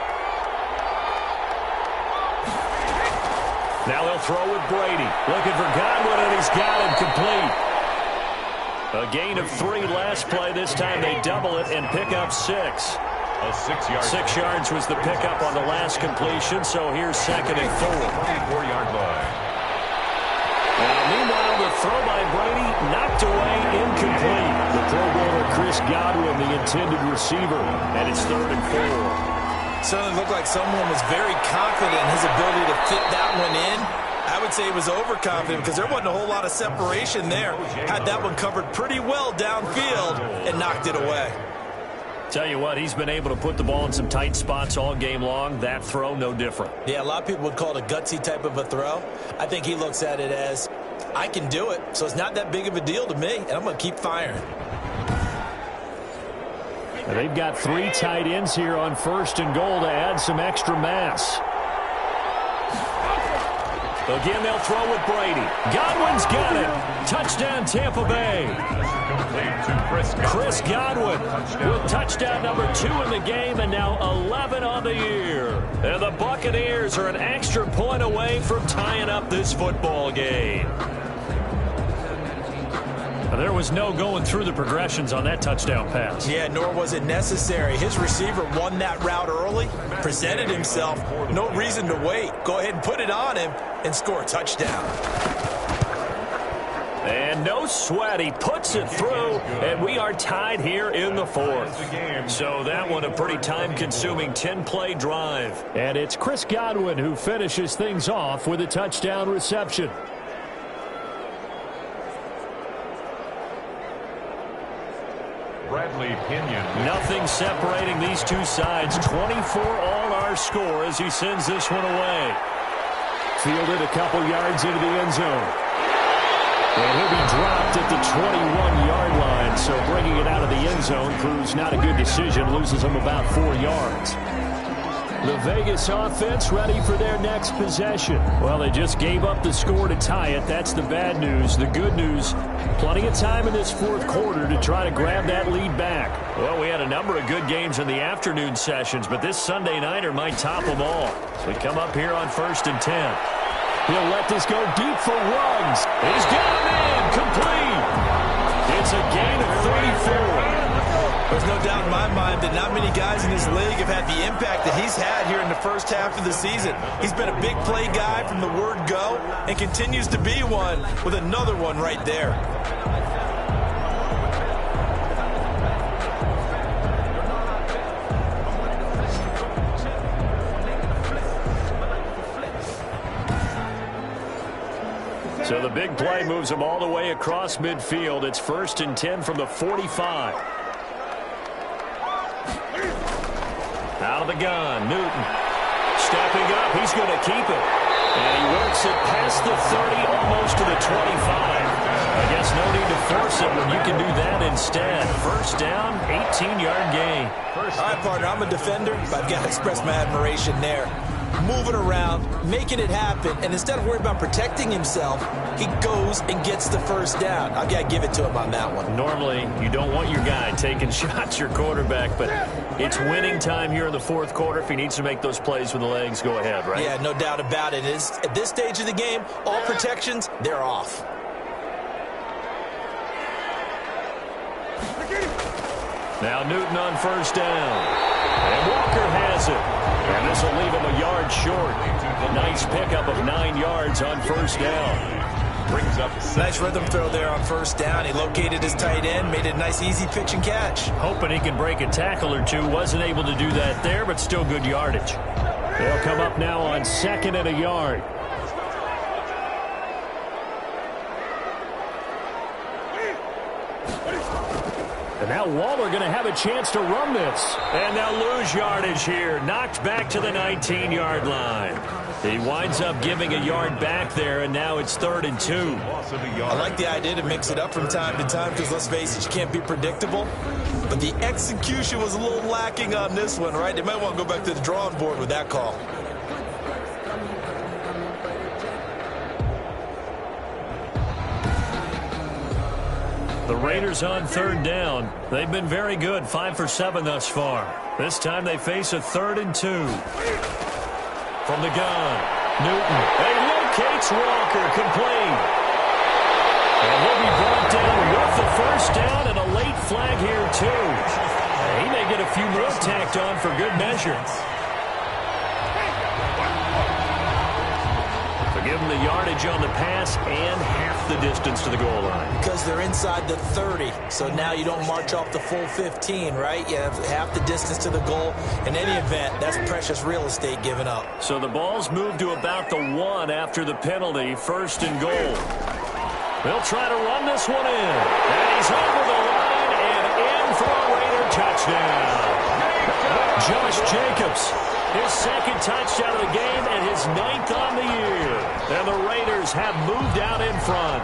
Now they'll throw with Brady. Looking for Godwin, and he's got him complete. A gain of 3 last play. This time they double it and pick up 6.
A 6-yard.
6 yards was the pickup on the last completion, so here's 2nd and 4.
24-yard line.
Meanwhile, the throw by Brady knocked away, incomplete. The Pro Bowler Chris Godwin, the intended receiver, and it's 3rd and 4.
Certainly looked like someone was very confident in his ability to fit that one in. I would say he was overconfident because there wasn't a whole lot of separation there. Had that one covered pretty well downfield and knocked it away.
Tell you what, he's been able to put the ball in some tight spots all game long. That throw, no different.
Yeah, a lot of people would call it a gutsy type of a throw. I think he looks at it as, I can do it, so it's not that big of a deal to me, and I'm going to keep firing.
And they've got 3 tight ends here on 1st and goal to add some extra mass. Again, they'll throw with Brady. Godwin's got it. Touchdown, Tampa Bay. Chris Godwin with touchdown number 2 in the game, and now 11 on the year. And the Buccaneers are an extra point away from tying up this football game. There was no going through the progressions on that touchdown pass.
Yeah, nor was it necessary. His receiver won that route early, presented himself. No reason to wait. Go ahead and put it on him and score a touchdown.
And no sweat. He puts it through, and we are tied here in the 4th. So that one a pretty time-consuming 10-play drive. And it's Chris Godwin who finishes things off with a touchdown reception.
Bradley Pinion.
Nothing separating these two sides. 24 all our score as he sends this one away. Fielded a couple yards into the end zone. And he'll be dropped at the 21-yard line. So bringing it out of the end zone proves not a good decision. Loses him about 4 yards. The Vegas offense ready for their next possession. Well, they just gave up the score to tie it. That's the bad news. The good news, plenty of time in this fourth quarter to try to grab that lead back. Well, we had a number of good games in the afternoon sessions, but this Sunday nighter might top them all. So we come up here on 1st and 10. He'll let this go deep for Ruggs. He's got him in. Complete. It's a gain of 34.
There's no doubt in my mind that not many guys in this league have had the impact that he's had here in the first half of the season. He's been a big play guy from the word go and continues to be one with another one right there.
So the big play moves him all the way across midfield. It's 1st and 10 from the 45. Out of the gun, Newton. Stepping up, he's going to keep it. And he works it past the 30, almost to the 25. I guess no need to force it when you can do that instead. First down, 18-yard gain.
All right, partner, I'm a defender, but I've got to express my admiration there. Moving around, making it happen, and instead of worrying about protecting himself, he goes and gets the first down. I've got to give it to him on that one.
Normally, you don't want your guy taking shots, your quarterback, but it's winning time here in the fourth quarter. If he needs to make those plays with the legs, go ahead, right?
Yeah, no doubt about it. At this stage of the game, all protections, they're off.
Now Newton on first down. And Walker has it. And this will leave him a yard short. A nice pickup of 9 yards on first down.
Brings up
nice rhythm throw there on first down. He located his tight end, made it a nice easy pitch and catch.
Hoping he can break a tackle or two. Wasn't able to do that there, but still good yardage. They'll come up now on 2nd and a yard. And now Waller going to have a chance to run this. And they'll lose yardage here. Knocked back to the 19-yard line. He winds up giving a yard back there, and now it's 3rd and 2.
I like the idea to mix it up from time to time because, let's face it, you can't be predictable. But the execution was a little lacking on this one, right? They might want to go back to the drawing board with that call.
The Raiders on 3rd down. They've been very good, 5 for 7 thus far. This time they face a 3rd and 2. From the gun, Newton. He locates Walker, complete. And he'll be brought down with the first down and a late flag here, too. He may get a few more tacked on for good measure. Give them the yardage on the pass and half the distance to the goal line.
Because they're inside the 30, so now you don't march off the full 15, right? You have half the distance to the goal. In any event, that's precious real estate given up.
So the ball's moved to about the 1 after the penalty, 1st and goal. They'll try to run this one in. And he's over the line and in for a Raider touchdown. Josh Jacobs. His 2nd touchdown of the game and his 9th on the year. And the Raiders have moved out in front.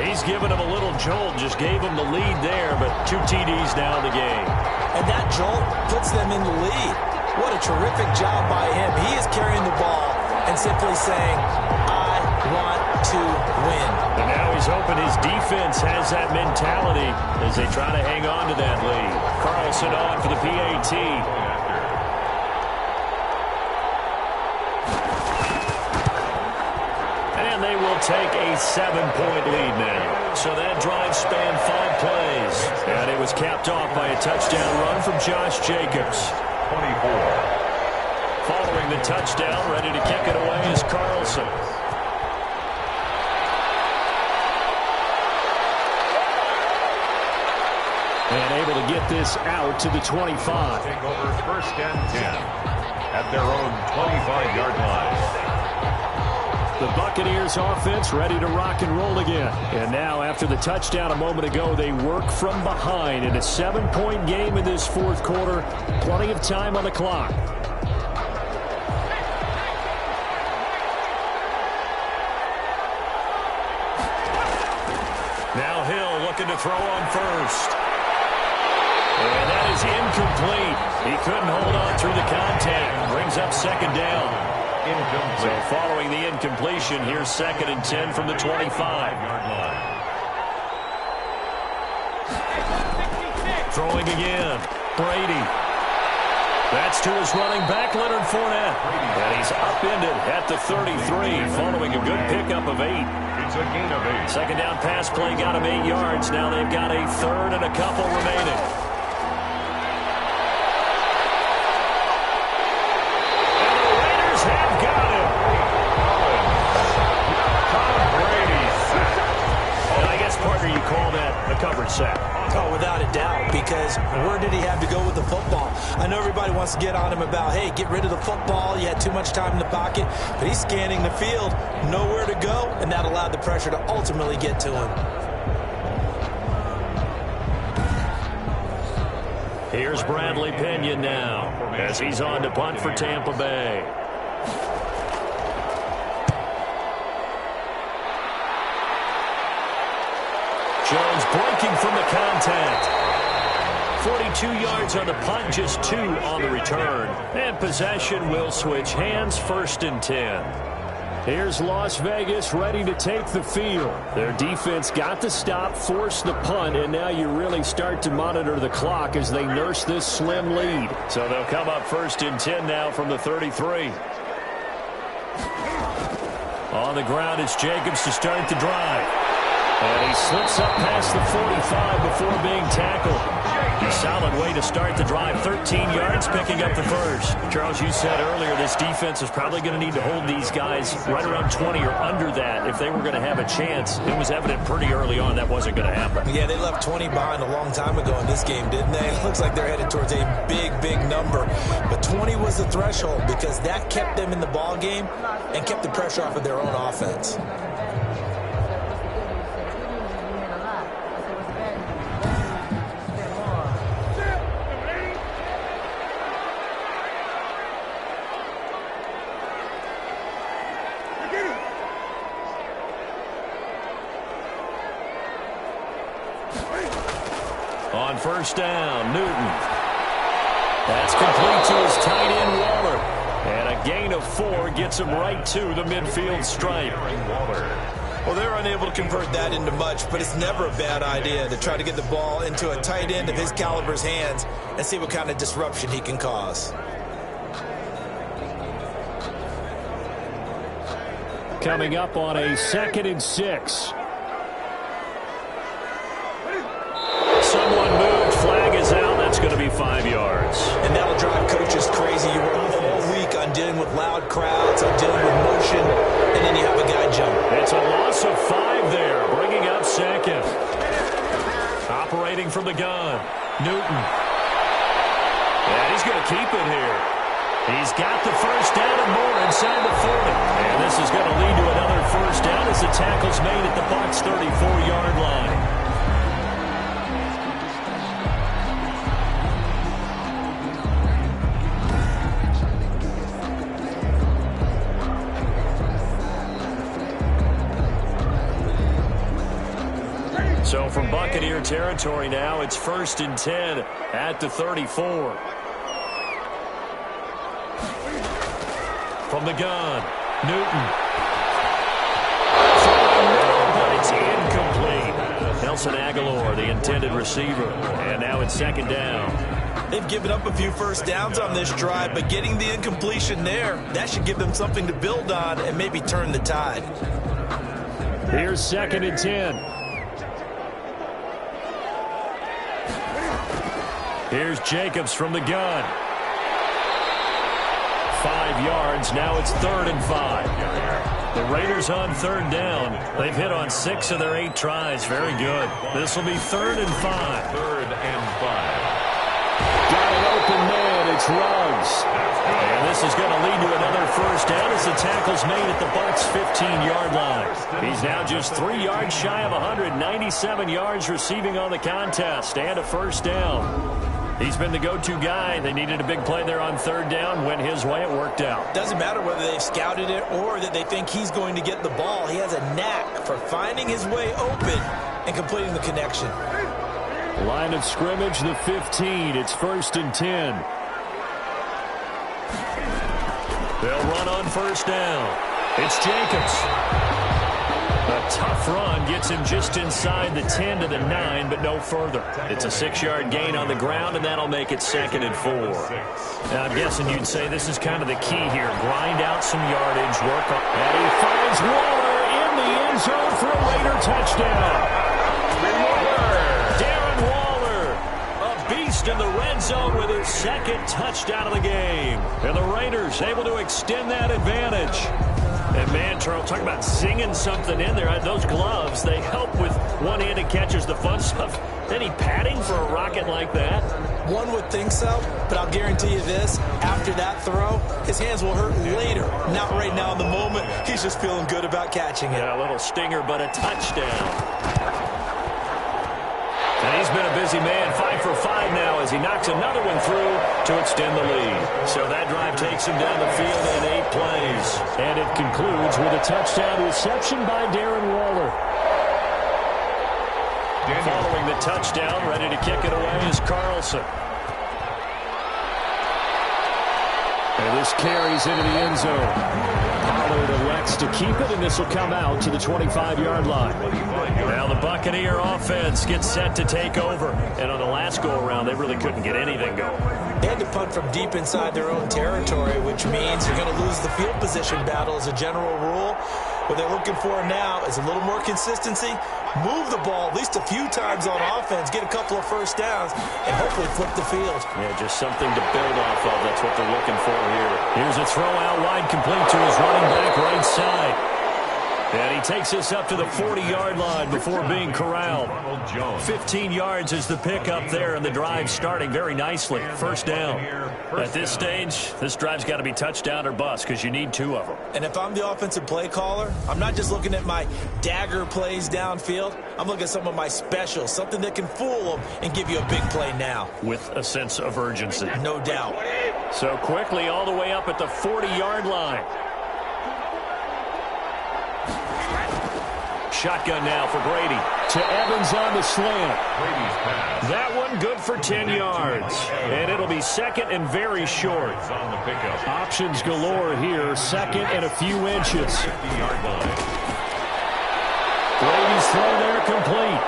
He's given them a little jolt, just gave them the lead there, but 2 TDs now in the game.
And that jolt puts them in the lead. What a terrific job by him. He is carrying the ball and simply saying, I want to win.
And now he's hoping his defense has that mentality as they try to hang on to that lead. Carlson on for the PAT. They will take a 7-point lead now. So that drive spanned 5 plays. And it was capped off by a touchdown run from Josh Jacobs.
24.
Following the touchdown, ready to kick it away is Carlson. And able to get this out to the 25.
Take over 1st and 10 at their own 25-yard line.
The Buccaneers offense ready to rock and roll again. And now after the touchdown a moment ago, they work from behind in a 7-point game in this fourth quarter. Plenty of time on the clock. looking to throw on first. And that is incomplete. He couldn't hold on through the contact. Brings up second down. So following the incompletion, here's 2nd and 10 from the 25-yard line. Throwing again. Brady. That's to his running back, Leonard Fournette. And he's upended at the 33, following a good pickup of 8.
It's a gain of 8.
Second down pass play got him 8 yards. Now they've got a third and a couple remaining. And the Raiders have got him.
Tom Brady sack.
And I guess, partner, you call that a coverage sack.
Oh, without a doubt, because where did he have to go with the football? I know everybody wants to get on him about, hey, get rid of the football. You had too much time in the pocket. But he's scanning the field, nowhere to go, and that allowed the pressure to ultimately get to him.
Here's Bradley Pinion now as he's on to punt for Tampa Bay. Jones breaking from the contact. 42 yards on the punt, just 2 on the return. And possession will switch hands, 1st and 10. Here's Las Vegas ready to take the field. Their defense got the stop, forced the punt, and now you really start to monitor the clock as they nurse this slim lead. So they'll come up 1st and 10 now from the 33. On the ground, it's Jacobs to start the drive. And he slips up past the 45 before being tackled. A solid way to start the drive. 13 yards, picking up the first. Charles, you said earlier this defense is probably going to need to hold these guys right around 20 or under that if they were going to have a chance. It was evident pretty early on that wasn't going to happen.
Yeah, they left 20 behind a long time ago in this game, didn't they? It looks like they're headed towards a big, big number. But 20 was the threshold because that kept them in the ball game and kept the pressure off of their own offense.
On 1st down, Newton. That's complete to his tight end, Waller. And a gain of 4 gets him right to the midfield stripe.
Well, they're unable to convert that into much, but it's never a bad idea to try to get the ball into a tight end of his caliber's hands and see what kind of disruption he can cause.
Coming up on a 2nd and 6. Someone moved. Flag is out. That's going to be 5 yards.
And that'll drive coaches crazy. You work all week on dealing with loud crowds, on dealing with motion, and then you have a guy jump.
It's a loss of 5 there, bringing up 2nd. Operating from the gun, Newton. And he's going to keep it here. He's got the 1st down and more inside the 40. And this is going to lead to another 1st down as the tackle's made at the Bucs' 34-yard line. So from Buccaneer territory now, it's 1st and 10 at the 34. From the gun, Newton. But it's incomplete. Nelson Aguilar, the intended receiver. And now it's 2nd down.
They've given up a few 1st downs on this drive, but getting the incompletion there, that should give them something to build on and maybe turn the tide.
Here's 2nd and 10. Here's Jacobs from the gun. 5 yards. Now it's 3rd and 5. The Raiders on 3rd down. They've hit on 6 of their 8 tries. Very good. This will be 3rd and 5.
3rd and 5.
Got an open man. It's Ruggs. And this is going to lead to another 1st down as the tackle's made at the Bucs' 15-yard line. He's now just 3 yards shy of 197 yards receiving on the contest and a 1st down. He's been the go-to guy. They needed a big play there on third down. Went his way. It worked out.
Doesn't matter whether they've scouted it or that they think he's going to get the ball. He has a knack for finding his way open and completing the connection.
Line of scrimmage, the 15. It's 1st and 10. They'll run on first down. It's Jacobs. A tough run gets him just inside the 10 to the 9, but no further. It's a 6-yard gain on the ground, and that'll make it 2nd and 4. Now, I'm guessing you'd say this is kind of the key here. Grind out some yardage, work on. And he finds Waller in the end zone for a Raider touchdown. Darren Waller, a beast in the red zone with his 2nd touchdown of the game. And the Raiders able to extend that advantage. And man, Charles, talk about singing something in there. Those gloves, they help with one-handed catches, the fun stuff. Any padding for a rocket like that?
One would think so, but I'll guarantee you this. After that throw, his hands will hurt later. Not right now in the moment. He's just feeling good about catching it.
Yeah, a little stinger, but a touchdown. And he's been a busy man, 5 for 5 now as he knocks another one through to extend the lead. So that drive takes him down the field in 8 plays. And it concludes with a touchdown reception by Darren Waller. Following the touchdown, ready to kick it away is Carlson. And this carries into the end zone. Pollard elects to keep it, and this will come out to the 25-yard line. Now the Buccaneer offense gets set to take over. And on the last go-around, they really couldn't get anything going.
They had to punt from deep inside their own territory, which means you're going to lose the field position battle as a general rule. What they're looking for now is a little more consistency, move the ball at least a few times on offense, get a couple of first downs, and hopefully flip the field.
Yeah, just something to build off of. That's what they're looking for here. Here's a throw out wide, complete to his running back right side. And he takes us up to the 40-yard line before being corralled. 15 yards is the pickup there, and the drive starting very nicely. First down. At this stage, this drive's got to be touchdown or bust because you need 2 of them.
And if I'm the offensive play caller, I'm not just looking at my dagger plays downfield. I'm looking at some of my specials, something that can fool them and give you a big play now.
With a sense of urgency.
No doubt.
So quickly all the way up at the 40-yard line. Shotgun now for Brady. To Evans on the slant. That one good for 10 yards. And it'll be 2nd and very short. Options galore here. 2nd and a few inches. Brady's throw there complete.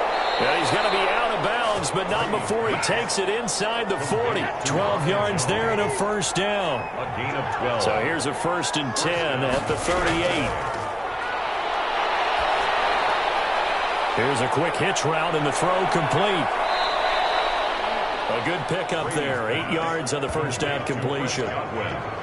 And he's going to be out of bounds, but not before he takes it inside the 40. 12 yards there and a first down.
A gain of 12.
So here's a 1st and 10 at the 38. Here's a quick hitch route, and the throw complete. A good pickup there. 8 yards on the first down completion.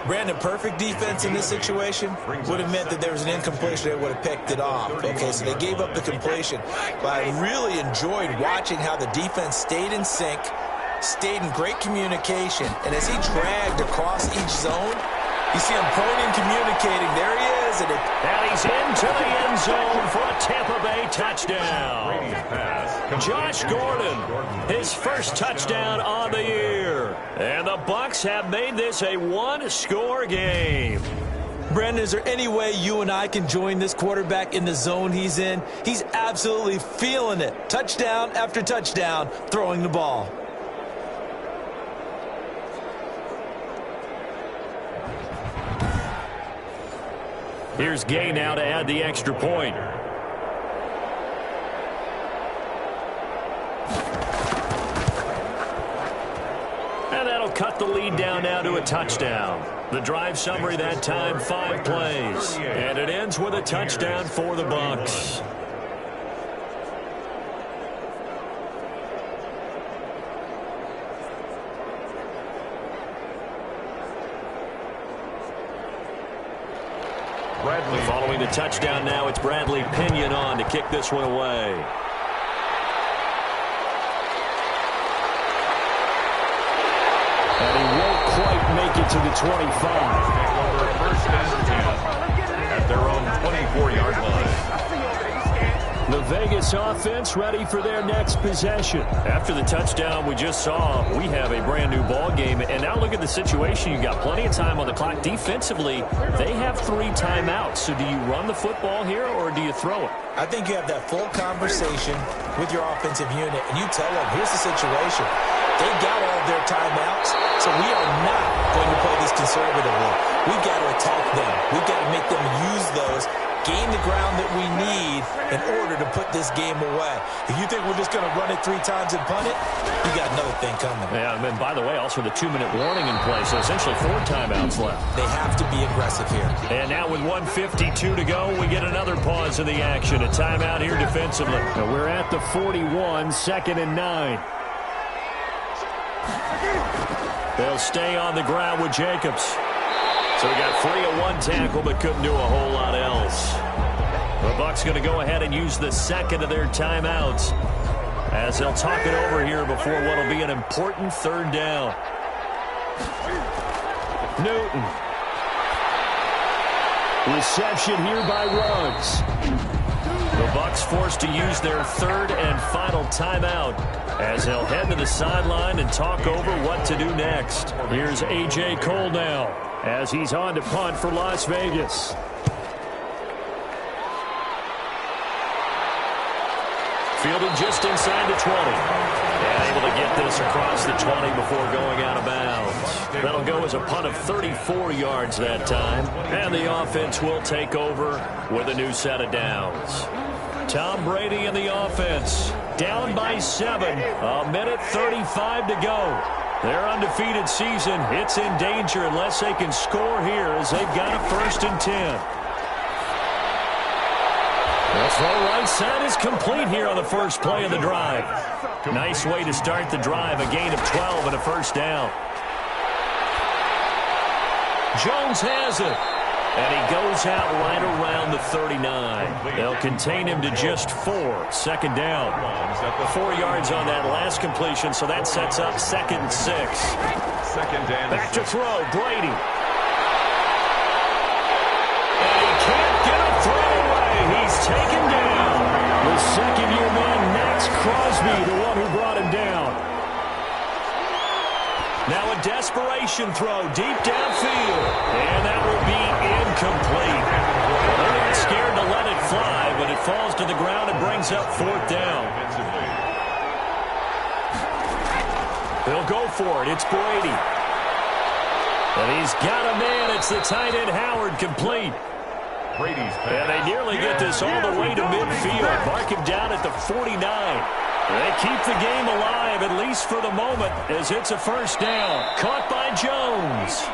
Brandon, perfect defense in this situation would have meant that there was an incompletion. They would have picked it off. Okay, so they gave up the completion. But I really enjoyed watching how the defense stayed in sync, stayed in great communication. And as he dragged across each zone, you see him prone and communicating. There he is. And
he's into the end zone for a Tampa Bay touchdown. Josh Gordon, his first touchdown on the year. And the Bucs have made this a 1-score game.
Brandon, is there any way you and I can join this quarterback in the zone he's in? He's absolutely feeling it. Touchdown after touchdown, throwing the ball.
Here's Gay now to add the extra point. And that'll cut the lead down now to a touchdown. The drive summary that time, 5 plays. And it ends with a touchdown for the Bucs. Following the touchdown now, it's Bradley Pinion on to kick this one away. And he won't quite make it to the 25.
First and 10 at their own 24-yard line.
The Vegas offense ready for their next possession.
After the touchdown we just saw, we have a brand new ball game. And now look at the situation. You've got plenty of time on the clock. Defensively, they have 3 timeouts. So do you run the football here or do you throw it?
I think you have that full conversation with your offensive unit, and you tell them, here's the situation. They got all of their timeouts, so we are not going to play this conservatively. We've got to attack them. We've got to make them use those, gain the ground that we need in order to put this game away. If you think we're just going to run it 3 times and punt it, you got another thing coming.
Yeah, and by the way, also the 2-minute warning in place, so essentially 4 timeouts left.
They have to be aggressive here.
And now with 1:52 to go, we get another pause in the action. A timeout here defensively. And we're at the 41, 2nd and 9. They'll stay on the ground with Jacobs. So we got 3 of 1 tackle, but couldn't do a whole lot else. The Bucs going to go ahead and use the second of their timeouts as they'll talk it over here before what will be an important 3rd down. Newton. Reception here by Ruggs. The Bucs forced to use their 3rd and final timeout as they'll head to the sideline and talk over what to do next. Here's A.J. Cole now as he's on to punt for Las Vegas. Fielded just inside the 20. And able to get this across the 20 before going out of bounds. That'll go as a punt of 34 yards that time. And the offense will take over with a new set of downs. Tom Brady and the offense down by 7. A minute 35 to go. Their undefeated season, it's in danger unless they can score here as they've got a 1st and 10. The throw right side is complete here on the first play of the drive. Nice way to start the drive. A gain of 12 and a 1st down. Jones has it. And he goes out right around the 39. They'll contain him to just 4. 2nd down. 4 yards on that last completion, so that sets up 2nd and 6. Back to throw, Brady. And he can't get a throw away. He's taken down. The 2nd-year man, Max Crosby, the one who brought him down. Now a desperation throw deep downfield. And that will be incomplete. They're not scared to let it fly, but it falls to the ground and brings up 4th down. They'll go for it. It's Brady. And he's got a man. It's the tight end Howard, complete. And they nearly get this all the way to midfield. Mark him down at the 49. They keep the game alive, at least for the moment, as it's a 1st down. Caught by Jones.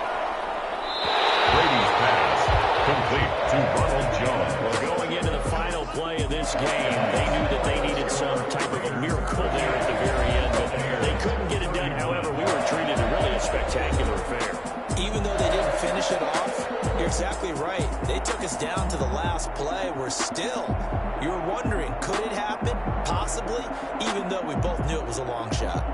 Brady's pass complete to Ronald Jones.
Well, going into the final play of this game, they knew that they needed some type of a miracle there at the very end, but they couldn't get it done. However, we were treated to really a spectacular affair.
Even though they didn't finish it off, you're exactly right. They took us down to the last play. We're still, you were wondering, could it happen? Possibly, even though we both knew it was a long shot.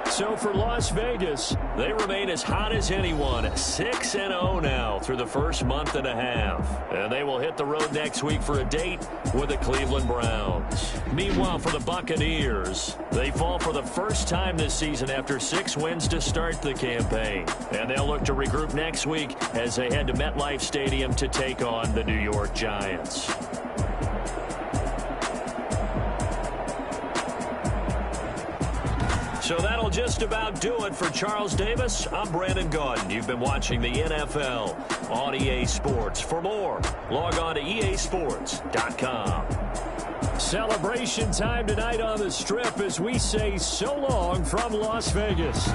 So for Las Vegas, they remain as hot as anyone. 6-0 now through the first month and a half. And they will hit the road next week for a date with the Cleveland Browns. Meanwhile, for the Buccaneers, they fall for the first time this season after 6 wins to start the campaign. And they'll look to regroup next week as they head to MetLife Stadium to take on the New York Giants. So that'll just about do it for Charles Davis. I'm Brandon Gaudin. You've been watching the NFL on EA Sports. For more, log on to easports.com. Celebration time tonight on the Strip as we say so long from Las Vegas.